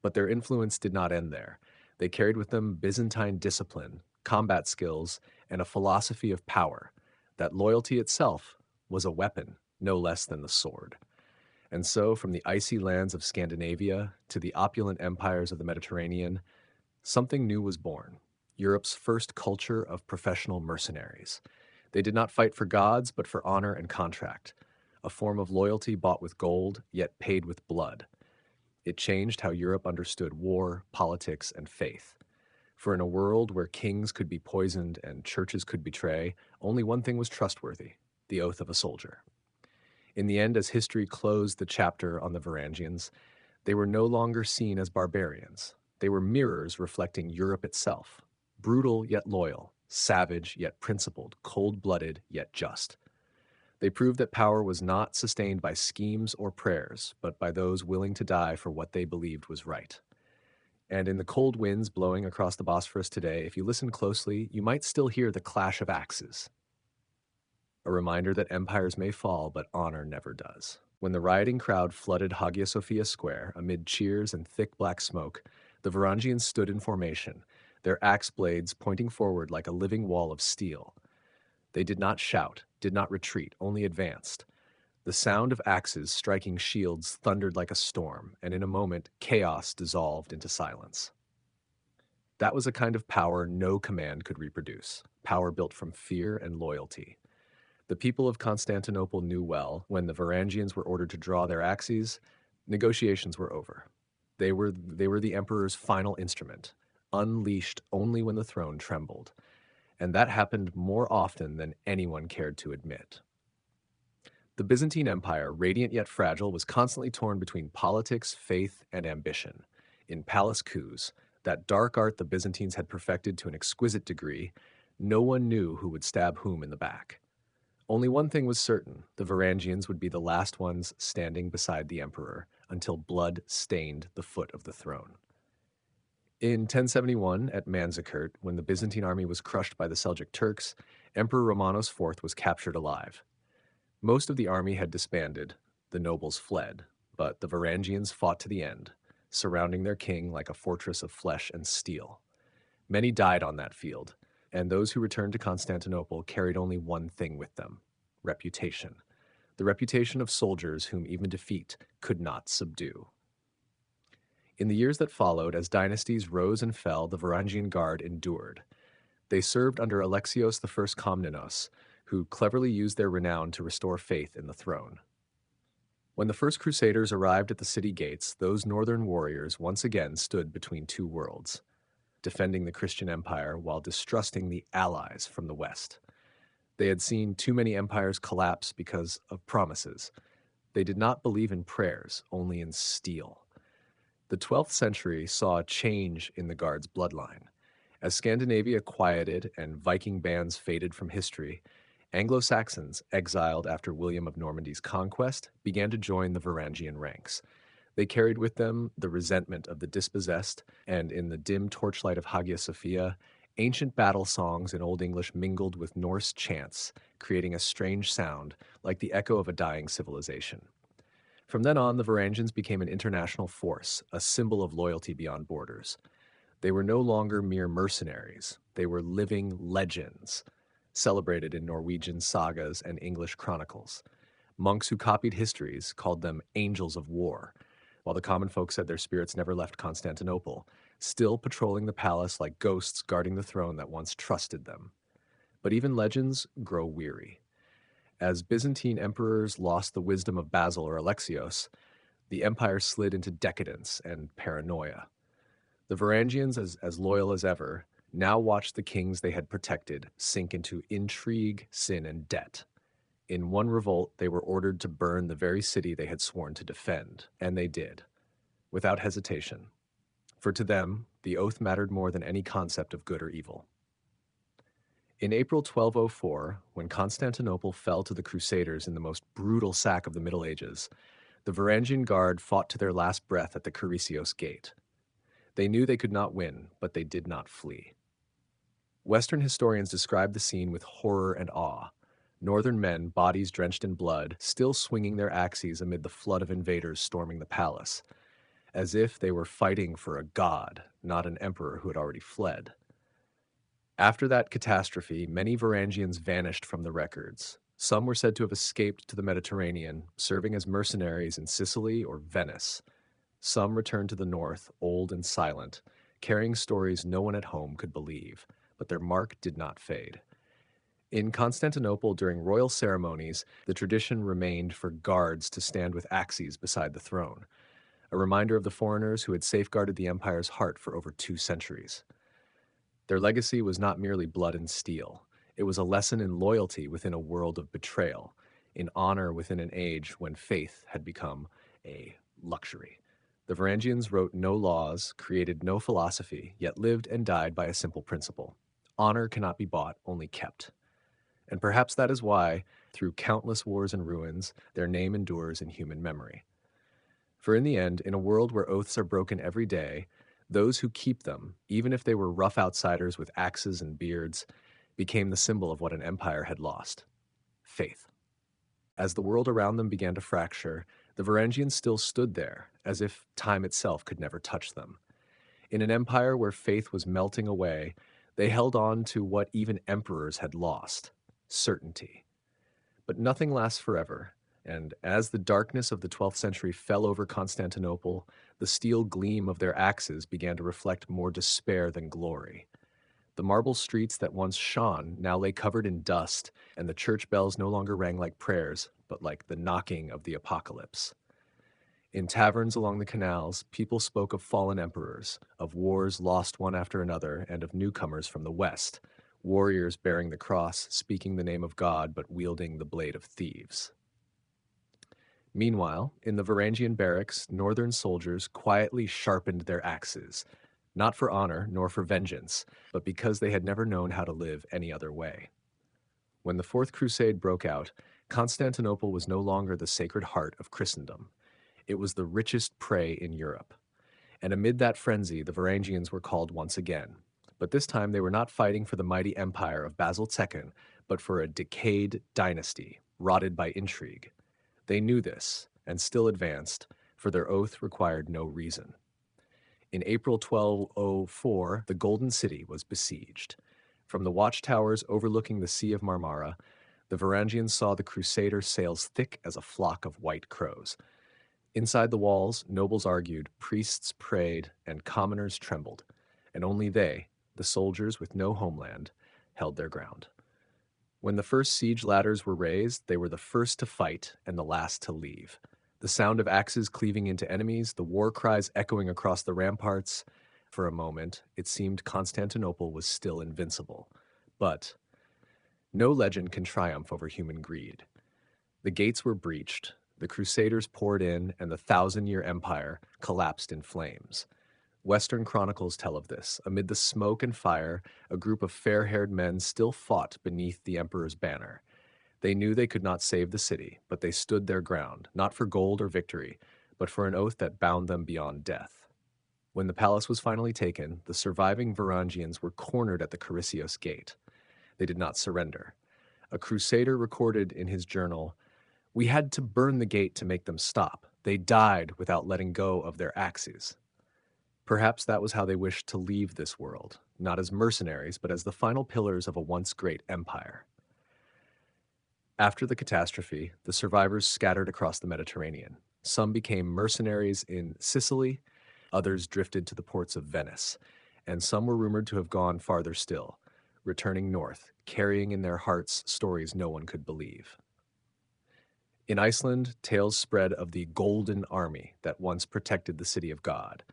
But their influence did not end there. They carried with them Byzantine discipline, combat skills, and a philosophy of power, that loyalty itself was a weapon, no less than the sword. And so, from the icy lands of Scandinavia to the opulent empires of the Mediterranean, something new was born, Europe's first culture of professional mercenaries. They did not fight for gods, but for honor and contract, a form of loyalty bought with gold, yet paid with blood. It changed how Europe understood war, politics, and faith. For in a world where kings could be poisoned and churches could betray, only one thing was trustworthy: the oath of a soldier. In the end, as history closed the chapter on the Varangians, they were no longer seen as barbarians. They were mirrors reflecting Europe itself, brutal yet loyal, savage yet principled, cold-blooded yet just. They proved that power was not sustained by schemes or prayers, but by those willing to die for what they believed was right. And in the cold winds blowing across the Bosphorus today, if you listen closely, you might still hear the clash of axes. A reminder that empires may fall, but honor never does. When the rioting crowd flooded Hagia Sophia Square, amid cheers and thick black smoke, the Varangians stood in formation, their axe blades pointing forward like a living wall of steel. They did not shout, did not retreat, only advanced. The sound of axes striking shields thundered like a storm, and in a moment, chaos dissolved into silence. That was a kind of power no command could reproduce, power built from fear and loyalty. The people of Constantinople knew well, when the Varangians were ordered to draw their axes, negotiations were over. They were the emperor's final instrument, unleashed only when the throne trembled. And that happened more often than anyone cared to admit. The Byzantine Empire, radiant yet fragile, was constantly torn between politics, faith, and ambition. In palace coups, that dark art the Byzantines had perfected to an exquisite degree, no one knew who would stab whom in the back. Only one thing was certain: the Varangians would be the last ones standing beside the emperor until blood stained the foot of the throne. In 1071, at Manzikert, when the Byzantine army was crushed by the Seljuk Turks, Emperor Romanos IV was captured alive. Most of the army had disbanded, the nobles fled, but the Varangians fought to the end, surrounding their king like a fortress of flesh and steel. Many died on that field, and those who returned to Constantinople carried only one thing with them: reputation. The reputation of soldiers whom even defeat could not subdue. In the years that followed, as dynasties rose and fell, the Varangian Guard endured. They served under Alexios I Komnenos, who cleverly used their renown to restore faith in the throne. When the first Crusaders arrived at the city gates, those northern warriors once again stood between two worlds. defending the Christian empire while distrusting the allies from the West. They had seen too many empires collapse because of promises. They did not believe in prayers, only in steel. The 12th century saw a change in the Guards' bloodline. As Scandinavia quieted and Viking bands faded from history, Anglo-Saxons, exiled after William of Normandy's conquest, began to join the Varangian ranks. They carried with them the resentment of the dispossessed, and in the dim torchlight of Hagia Sophia, ancient battle songs in Old English mingled with Norse chants, creating a strange sound like the echo of a dying civilization. From then on, the Varangians became an international force, a symbol of loyalty beyond borders. They were no longer mere mercenaries. They were living legends, celebrated in Norwegian sagas and English chronicles. Monks who copied histories called them angels of war, while the common folk said their spirits never left Constantinople, still patrolling the palace like ghosts guarding the throne that once trusted them. But even legends grow weary. As Byzantine emperors lost the wisdom of Basil or Alexios, the empire slid into decadence and paranoia. The Varangians, as loyal as ever, now watched the kings they had protected sink into intrigue, sin, and debt. In one revolt, they were ordered to burn the very city they had sworn to defend, and they did, without hesitation. For to them, the oath mattered more than any concept of good or evil. In April 1204, when Constantinople fell to the Crusaders in the most brutal sack of the Middle Ages, the Varangian Guard fought to their last breath at the Carisios Gate. They knew they could not win, but they did not flee. Western historians describe the scene with horror and awe. Northern men, bodies drenched in blood, still swinging their axes amid the flood of invaders storming the palace, as if they were fighting for a god, not an emperor who had already fled. After that catastrophe, many Varangians vanished from the records. Some were said to have escaped to the Mediterranean, serving as mercenaries in Sicily or Venice. Some returned to the north, old and silent, carrying stories no one at home could believe, but their mark did not fade. In Constantinople, during royal ceremonies, the tradition remained for guards to stand with axes beside the throne, a reminder of the foreigners who had safeguarded the empire's heart for over 2 centuries. Their legacy was not merely blood and steel. It was a lesson in loyalty within a world of betrayal, in honor within an age when faith had become a luxury. The Varangians wrote no laws, created no philosophy, yet lived and died by a simple principle. Honor cannot be bought, only kept. And perhaps that is why, through countless wars and ruins, their name endures in human memory. For in the end, in a world where oaths are broken every day, those who keep them, even if they were rough outsiders with axes and beards, became the symbol of what an empire had lost: faith. As the world around them began to fracture, the Varangians still stood there, as if time itself could never touch them. In an empire where faith was melting away, they held on to what even emperors had lost: certainty. But nothing lasts forever, and as the darkness of the 12th century fell over Constantinople, the steel gleam of their axes began to reflect more despair than glory. The marble streets that once shone now lay covered in dust, and the church bells no longer rang like prayers, but like the knocking of the apocalypse. In taverns along the canals, people spoke of fallen emperors, of wars lost one after another, and of newcomers from the west, warriors bearing the cross, speaking the name of God, but wielding the blade of thieves. Meanwhile, in the Varangian barracks, northern soldiers quietly sharpened their axes, not for honor nor for vengeance, but because they had never known how to live any other way. When the Fourth Crusade broke out, Constantinople was no longer the sacred heart of Christendom. It was the richest prey in Europe. And amid that frenzy, the Varangians were called once again. But this time they were not fighting for the mighty empire of Basil II, but for a decayed dynasty, rotted by intrigue. They knew this, and still advanced, for their oath required no reason. In April 1204, the Golden City was besieged. From the watchtowers overlooking the Sea of Marmara, the Varangians saw the Crusader sails thick as a flock of white crows. Inside the walls, nobles argued, priests prayed, and commoners trembled, and only they, the soldiers with no homeland, held their ground. When the first siege ladders were raised, they were the first to fight and the last to leave. The sound of axes cleaving into enemies, the war cries echoing across the ramparts, For a moment, it seemed Constantinople was still invincible. But no legend can triumph over human greed. The gates were breached, the Crusaders poured in, and the thousand-year empire collapsed in flames. Western chronicles tell of this. Amid the smoke and fire, a group of fair-haired men still fought beneath the emperor's banner. They knew they could not save the city, but they stood their ground, not for gold or victory, but for an oath that bound them beyond death. When the palace was finally taken, the surviving Varangians were cornered at the Carisios gate. They did not surrender. A crusader recorded in his journal, "We had to burn the gate to make them stop. They died without letting go of their axes." Perhaps that was how they wished to leave this world, not as mercenaries, but as the final pillars of a once great empire. After the catastrophe, the survivors scattered across the Mediterranean. Some became mercenaries in Sicily, others drifted to the ports of Venice, and some were rumored to have gone farther still, returning north, carrying in their hearts stories no one could believe. In Iceland, tales spread of the Golden Army that once protected the city of God.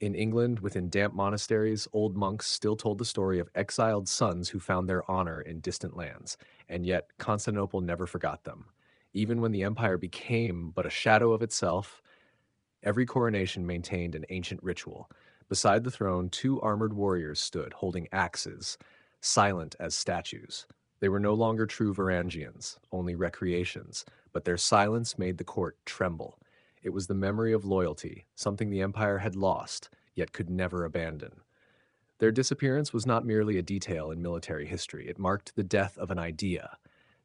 In England, within damp monasteries, old monks still told the story of exiled sons who found their honor in distant lands, and yet Constantinople never forgot them. Even when the empire became but a shadow of itself, every coronation maintained an ancient ritual. Beside the throne, two armored warriors stood, holding axes, silent as statues. They were no longer true Varangians, only recreations, but their silence made the court tremble. It was the memory of loyalty, something the empire had lost, yet could never abandon. Their disappearance was not merely a detail in military history. It marked the death of an idea,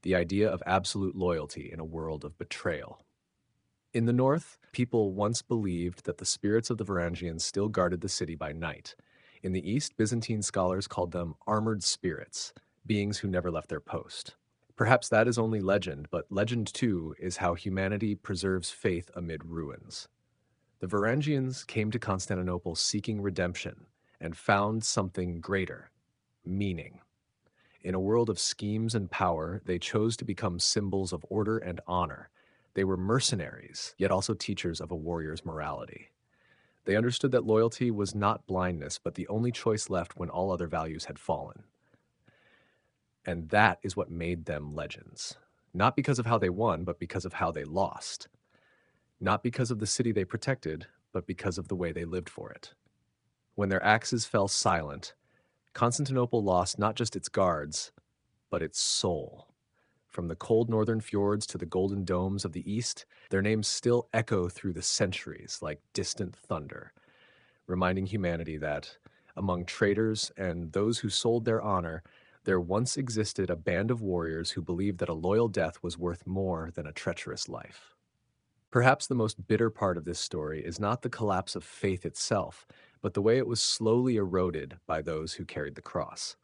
the idea of absolute loyalty in a world of betrayal. In the north, people once believed that the spirits of the Varangians still guarded the city by night. In the east, Byzantine scholars called them armored spirits, beings who never left their post. Perhaps that is only legend, but legend too is how humanity preserves faith amid ruins. The Varangians came to Constantinople seeking redemption and found something greater: meaning. In a world of schemes and power, they chose to become symbols of order and honor. They were mercenaries, yet also teachers of a warrior's morality. They understood that loyalty was not blindness, but the only choice left when all other values had fallen. And that is what made them legends. Not because of how they won, but because of how they lost. Not because of the city they protected, but because of the way they lived for it. When their axes fell silent, Constantinople lost not just its guards, but its soul. From the cold northern fjords to the golden domes of the east, their names still echo through the centuries like distant thunder, reminding humanity that, among traitors and those who sold their honor, there once existed a band of warriors who believed that a loyal death was worth more than a treacherous life. Perhaps the most bitter part of this story is not the collapse of faith itself, but the way it was slowly eroded by those who carried the cross.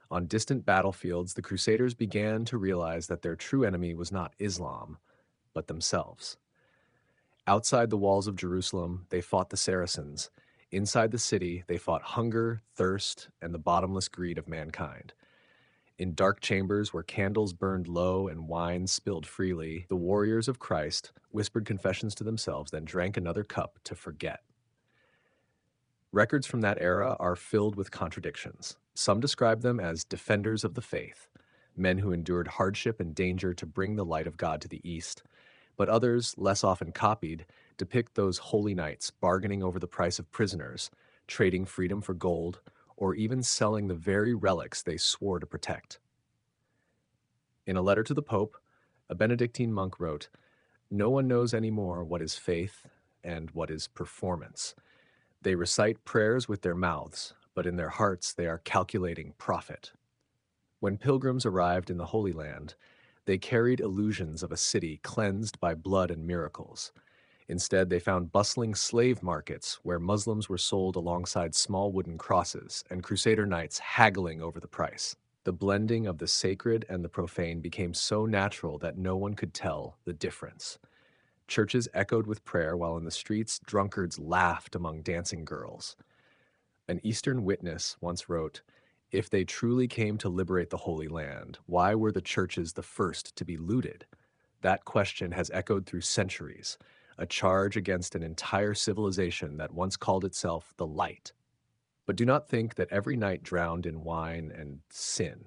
On distant battlefields, the Crusaders began to realize that their true enemy was not Islam, but themselves. Outside the walls of Jerusalem, they fought the Saracens. Inside the city, they fought hunger, thirst, and the bottomless greed of mankind. In dark chambers where candles burned low and wine spilled freely, the warriors of Christ whispered confessions to themselves, then drank another cup to forget. Records from that era are filled with contradictions. Some describe them as defenders of the faith, men who endured hardship and danger to bring the light of God to the east, but others, less often copied, depict those holy knights bargaining over the price of prisoners, trading freedom for gold, or even selling the very relics they swore to protect. In a letter to the Pope, a Benedictine monk wrote, "No one knows anymore what is faith and what is performance. They recite prayers with their mouths, but in their hearts they are calculating profit." When pilgrims arrived in the Holy Land, they carried illusions of a city cleansed by blood and miracles. Instead, they found bustling slave markets where Muslims were sold alongside small wooden crosses and Crusader knights haggling over the price. The blending of the sacred and the profane became so natural that no one could tell the difference. Churches echoed with prayer, while in the streets, drunkards laughed among dancing girls. An Eastern witness once wrote, "If they truly came to liberate the Holy Land, why were the churches the first to be looted?" That question has echoed through centuries, a charge against an entire civilization that once called itself the Light. But do not think that every night drowned in wine and sin.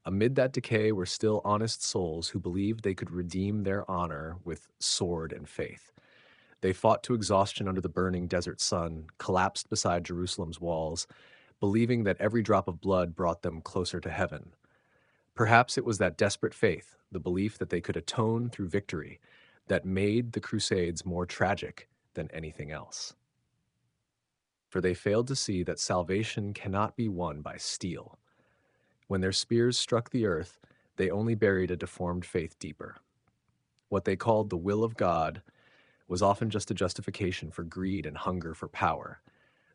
Amid that decay were still honest souls who believed they could redeem their honor with sword and faith. They fought to exhaustion under the burning desert sun, collapsed beside Jerusalem's walls, believing that every drop of blood brought them closer to heaven. Perhaps it was that desperate faith, the belief that they could atone through victory, that made the Crusades more tragic than anything else. For they failed to see that salvation cannot be won by steel. When their spears struck the earth, they only buried a deformed faith deeper. What they called the will of God was often just a justification for greed and hunger for power.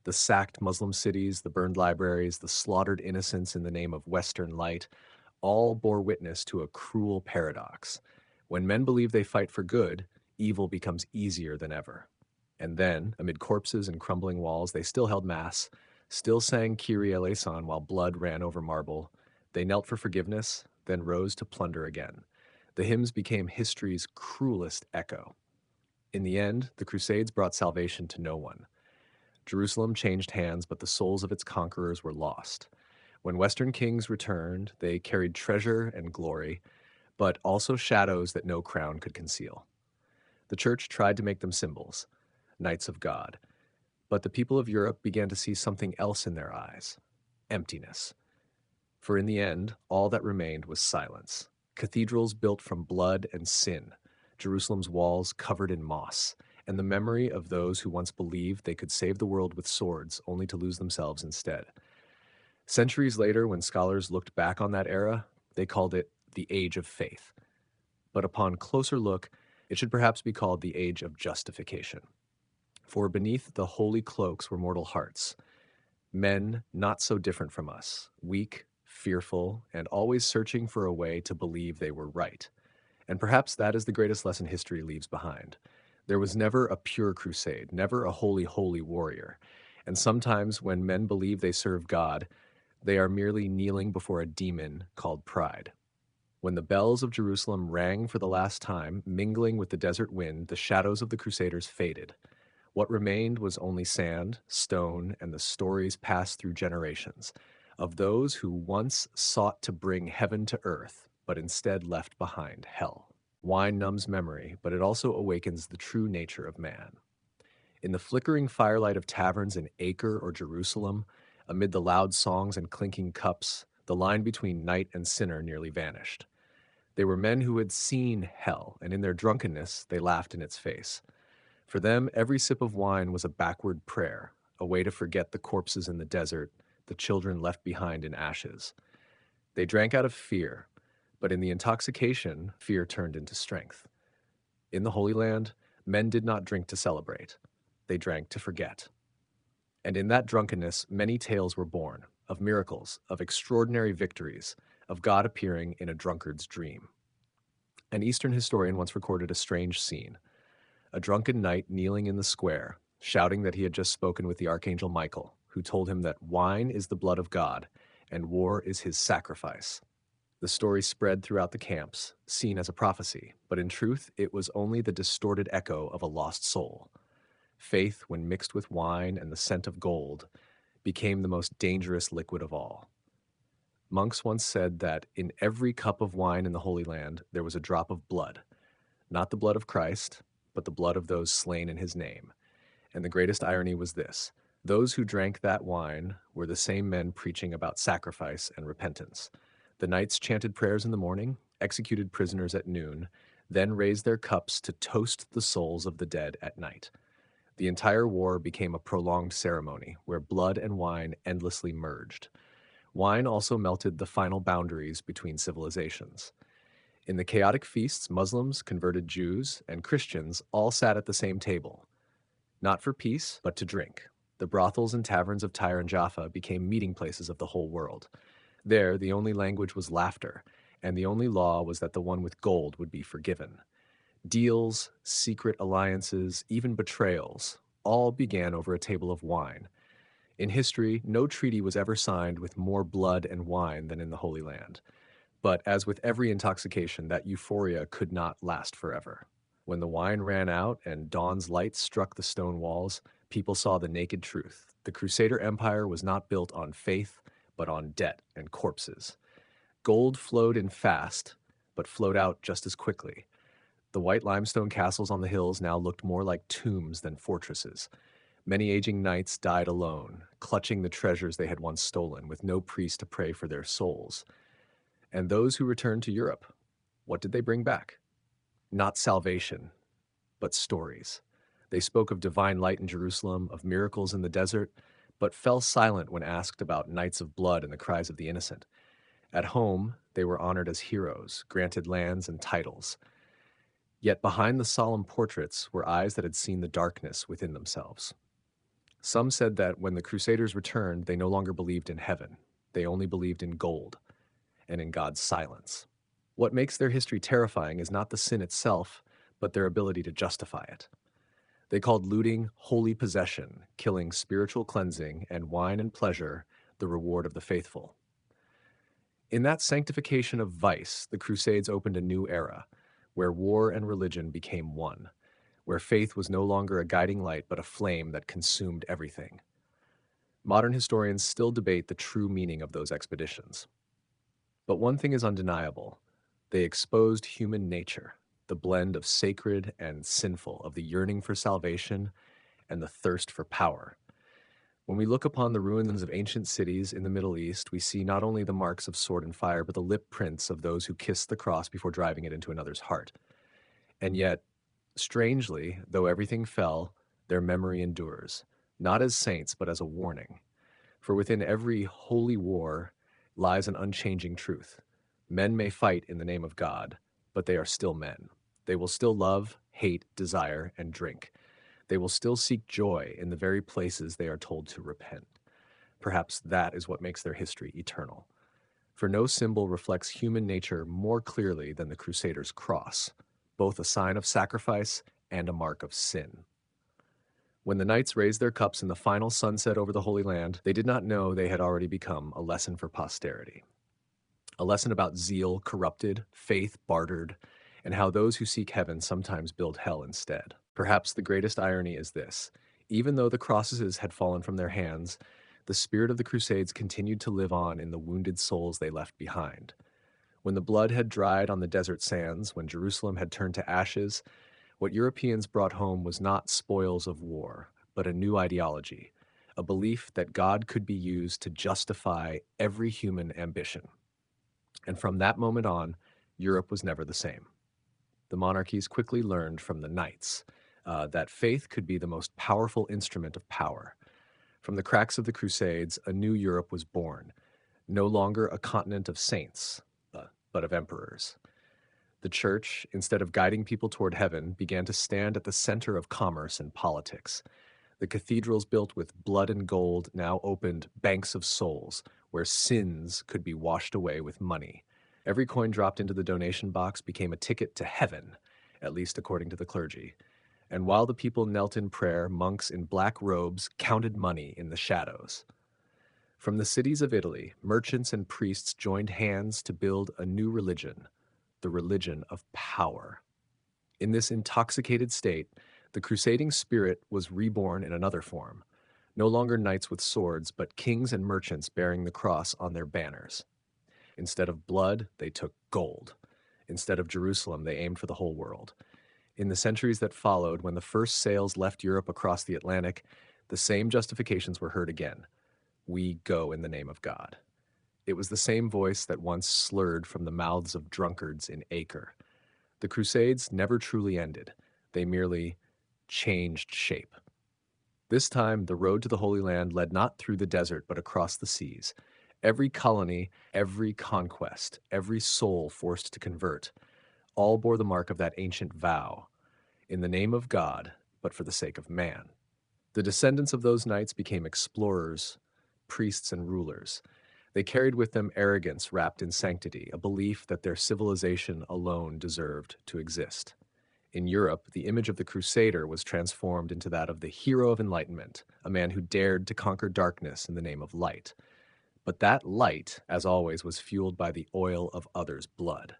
The sacked Muslim cities, the burned libraries, the slaughtered innocents in the name of Western light, all bore witness to a cruel paradox. When men believe they fight for good, evil becomes easier than ever. And then, amid corpses and crumbling walls, they still held mass, still sang Kyrie eleison while blood ran over marble. They knelt for forgiveness, then rose to plunder again. The hymns became history's cruelest echo. In the end, the Crusades brought salvation to no one. Jerusalem changed hands, but the souls of its conquerors were lost. When Western kings returned, they carried treasure and glory, but also shadows that no crown could conceal. The church tried to make them symbols, knights of God, but the people of Europe began to see something else in their eyes: emptiness. For in the end, all that remained was silence. Cathedrals built from blood and sin, Jerusalem's walls covered in moss, and the memory of those who once believed they could save the world with swords only to lose themselves instead. Centuries later, when scholars looked back on that era, they called it the Age of Faith. But upon closer look, it should perhaps be called the Age of Justification. For beneath the holy cloaks were mortal hearts, men not so different from us, weak, fearful, and always searching for a way to believe they were right. And perhaps that is the greatest lesson history leaves behind. There was never a pure crusade, never a holy warrior. And sometimes when men believe they serve God, they are merely kneeling before a demon called pride. When the bells of Jerusalem rang for the last time, mingling with the desert wind, the shadows of the Crusaders faded. What remained was only sand, stone, and the stories passed through generations of those who once sought to bring heaven to earth, but instead left behind hell. Wine numbs memory, but it also awakens the true nature of man. In the flickering firelight of taverns in Acre or Jerusalem, amid the loud songs and clinking cups, the line between knight and sinner nearly vanished. They were men who had seen hell, and in their drunkenness they laughed in its face. For them, every sip of wine was a backward prayer, a way to forget the corpses in the desert, the children left behind in ashes. They drank out of fear, but in the intoxication, fear turned into strength. In the Holy Land, men did not drink to celebrate. They drank to forget. And in that drunkenness, many tales were born, of miracles, of extraordinary victories, of God appearing in a drunkard's dream. An Eastern historian once recorded a strange scene: a drunken knight kneeling in the square, shouting that he had just spoken with the archangel Michael, who told him that wine is the blood of God, and war is his sacrifice. The story spread throughout the camps, seen as a prophecy, but in truth it was only the distorted echo of a lost soul. Faith, when mixed with wine and the scent of gold, became the most dangerous liquid of all. Monks once said that in every cup of wine in the Holy Land there was a drop of blood, not the blood of Christ, but the blood of those slain in his name. And the greatest irony was this: those who drank that wine were the same men preaching about sacrifice and repentance. The knights chanted prayers in the morning, executed prisoners at noon, then raised their cups to toast the souls of the dead at night. The entire war became a prolonged ceremony where blood and wine endlessly merged. Wine also melted the final boundaries between civilizations. In the chaotic feasts, Muslims, converted Jews, and Christians all sat at the same table, not for peace, but to drink. The brothels and taverns of Tyre and Jaffa became meeting places of the whole world. There, the only language was laughter, and the only law was that the one with gold would be forgiven. Deals, secret alliances, even betrayals, all began over a table of wine. In history, no treaty was ever signed with more blood and wine than in the Holy Land. But as with every intoxication, that euphoria could not last forever. When the wine ran out and dawn's light struck the stone walls, people saw the naked truth The Crusader Empire was not built on faith, but on debt and corpses. Gold flowed in fast, but flowed out just as quickly. The white limestone castles on the hills now looked more like tombs than fortresses. Many aging knights died alone, clutching the treasures they had once stolen, with no priest to pray for their souls. And those who returned to Europe, what did they bring back? Not salvation, but stories. They spoke of divine light in Jerusalem, of miracles in the desert, but fell silent when asked about nights of blood and the cries of the innocent. At home, they were honored as heroes, granted lands and titles. Yet behind the solemn portraits were eyes that had seen the darkness within themselves. Some said that when the Crusaders returned, they no longer believed in heaven. They only believed in gold and in God's silence. What makes their history terrifying is not the sin itself, but their ability to justify it. They called looting holy possession, killing spiritual cleansing, and wine and pleasure the reward of the faithful. In that sanctification of vice, the Crusades opened a new era, where war and religion became one, where faith was no longer a guiding light but a flame that consumed everything. Modern historians still debate the true meaning of those expeditions. But one thing is undeniable: they exposed human nature, the blend of sacred and sinful, of the yearning for salvation and the thirst for power. When we look upon the ruins of ancient cities in the Middle East, we see not only the marks of sword and fire, but the lip prints of those who kissed the cross before driving it into another's heart. And yet, strangely, though everything fell, their memory endures, not as saints, but as a warning. For within every holy war lies an unchanging truth. Men may fight in the name of God, but they are still men. They will still love, hate, desire, and drink. They will still seek joy in the very places they are told to repent. Perhaps that is what makes their history eternal. For no symbol reflects human nature more clearly than the Crusaders' cross, both a sign of sacrifice and a mark of sin. When the knights raised their cups in the final sunset over the Holy Land, they did not know they had already become a lesson for posterity. A lesson about zeal corrupted, faith bartered, and how those who seek heaven sometimes build hell instead. Perhaps the greatest irony is this: even though the crosses had fallen from their hands, the spirit of the Crusades continued to live on in the wounded souls they left behind. When the blood had dried on the desert sands, when Jerusalem had turned to ashes, what Europeans brought home was not spoils of war, but a new ideology, a belief that God could be used to justify every human ambition. And from that moment on, Europe was never the same. The monarchies quickly learned from the knights that faith could be the most powerful instrument of power. From the cracks of the Crusades, a new Europe was born, no longer a continent of saints, but of emperors. The church, instead of guiding people toward heaven, began to stand at the center of commerce and politics. The cathedrals built with blood and gold now opened banks of souls where sins could be washed away with money. Every coin dropped into the donation box became a ticket to heaven, at least according to the clergy. And while the people knelt in prayer, monks in black robes counted money in the shadows. From the cities of Italy, merchants and priests joined hands to build a new religion, the religion of power. In this intoxicated state, the crusading spirit was reborn in another form, no longer knights with swords, but kings and merchants bearing the cross on their banners. Instead of blood, they took gold. Instead of Jerusalem, they aimed for the whole world. In the centuries that followed, when the first sails left Europe across the Atlantic, the same justifications were heard again. We go in the name of God. It was the same voice that once slurred from the mouths of drunkards in Acre. The Crusades never truly ended. They merely changed shape. This time, the road to the Holy Land led not through the desert, but across the seas. Every colony, every conquest, every soul forced to convert, all bore the mark of that ancient vow, in the name of God, but for the sake of man. The descendants of those knights became explorers, priests, and rulers. They carried with them arrogance wrapped in sanctity, a belief that their civilization alone deserved to exist. In Europe, the image of the Crusader was transformed into that of the hero of enlightenment, a man who dared to conquer darkness in the name of light. But that light, as always, was fueled by the oil of others' blood.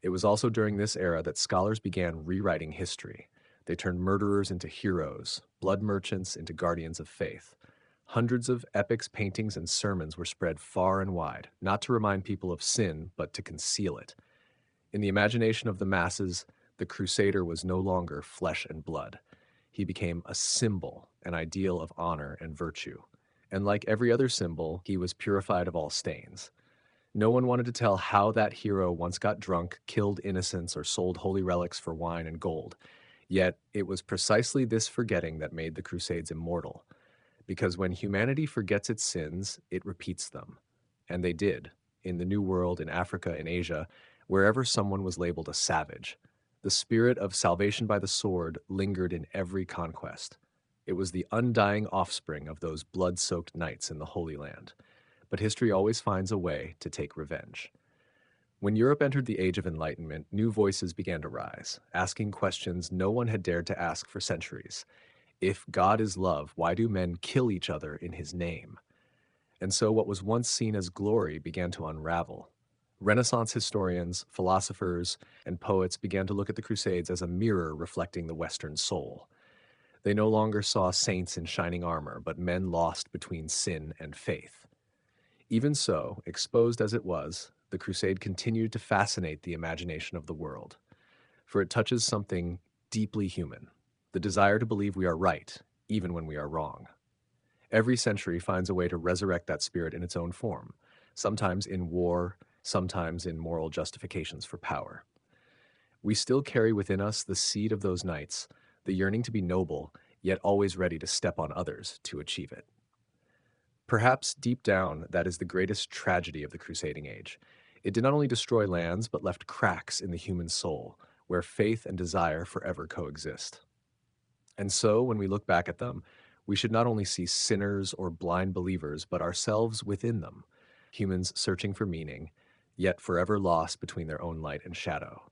It was also during this era that scholars began rewriting history. They turned murderers into heroes, blood merchants into guardians of faith. Hundreds of epics, paintings, and sermons were spread far and wide, not to remind people of sin, but to conceal it. In the imagination of the masses, the Crusader was no longer flesh and blood. He became a symbol, an ideal of honor and virtue. And like every other symbol, he was purified of all stains. No one wanted to tell how that hero once got drunk, killed innocents, or sold holy relics for wine and gold. Yet, it was precisely this forgetting that made the Crusades immortal. Because when humanity forgets its sins, it repeats them. And they did, in the New World, in Africa, in Asia, wherever someone was labeled a savage. The spirit of salvation by the sword lingered in every conquest. It was the undying offspring of those blood-soaked nights in the Holy Land. But history always finds a way to take revenge. When Europe entered the Age of Enlightenment, new voices began to rise, asking questions no one had dared to ask for centuries. If God is love, why do men kill each other in his name? And so what was once seen as glory began to unravel. Renaissance historians, philosophers, and poets began to look at the Crusades as a mirror reflecting the Western soul. They no longer saw saints in shining armor, but men lost between sin and faith. Even so, exposed as it was, the Crusade continued to fascinate the imagination of the world, for it touches something deeply human, the desire to believe we are right, even when we are wrong. Every century finds a way to resurrect that spirit in its own form, sometimes in war, sometimes in moral justifications for power. We still carry within us the seed of those nights, the yearning to be noble, yet always ready to step on others to achieve it. Perhaps deep down, that is the greatest tragedy of the crusading age. It did not only destroy lands, but left cracks in the human soul, where faith and desire forever coexist. And so, when we look back at them, we should not only see sinners or blind believers, but ourselves within them, humans searching for meaning, yet forever lost between their own light and shadow.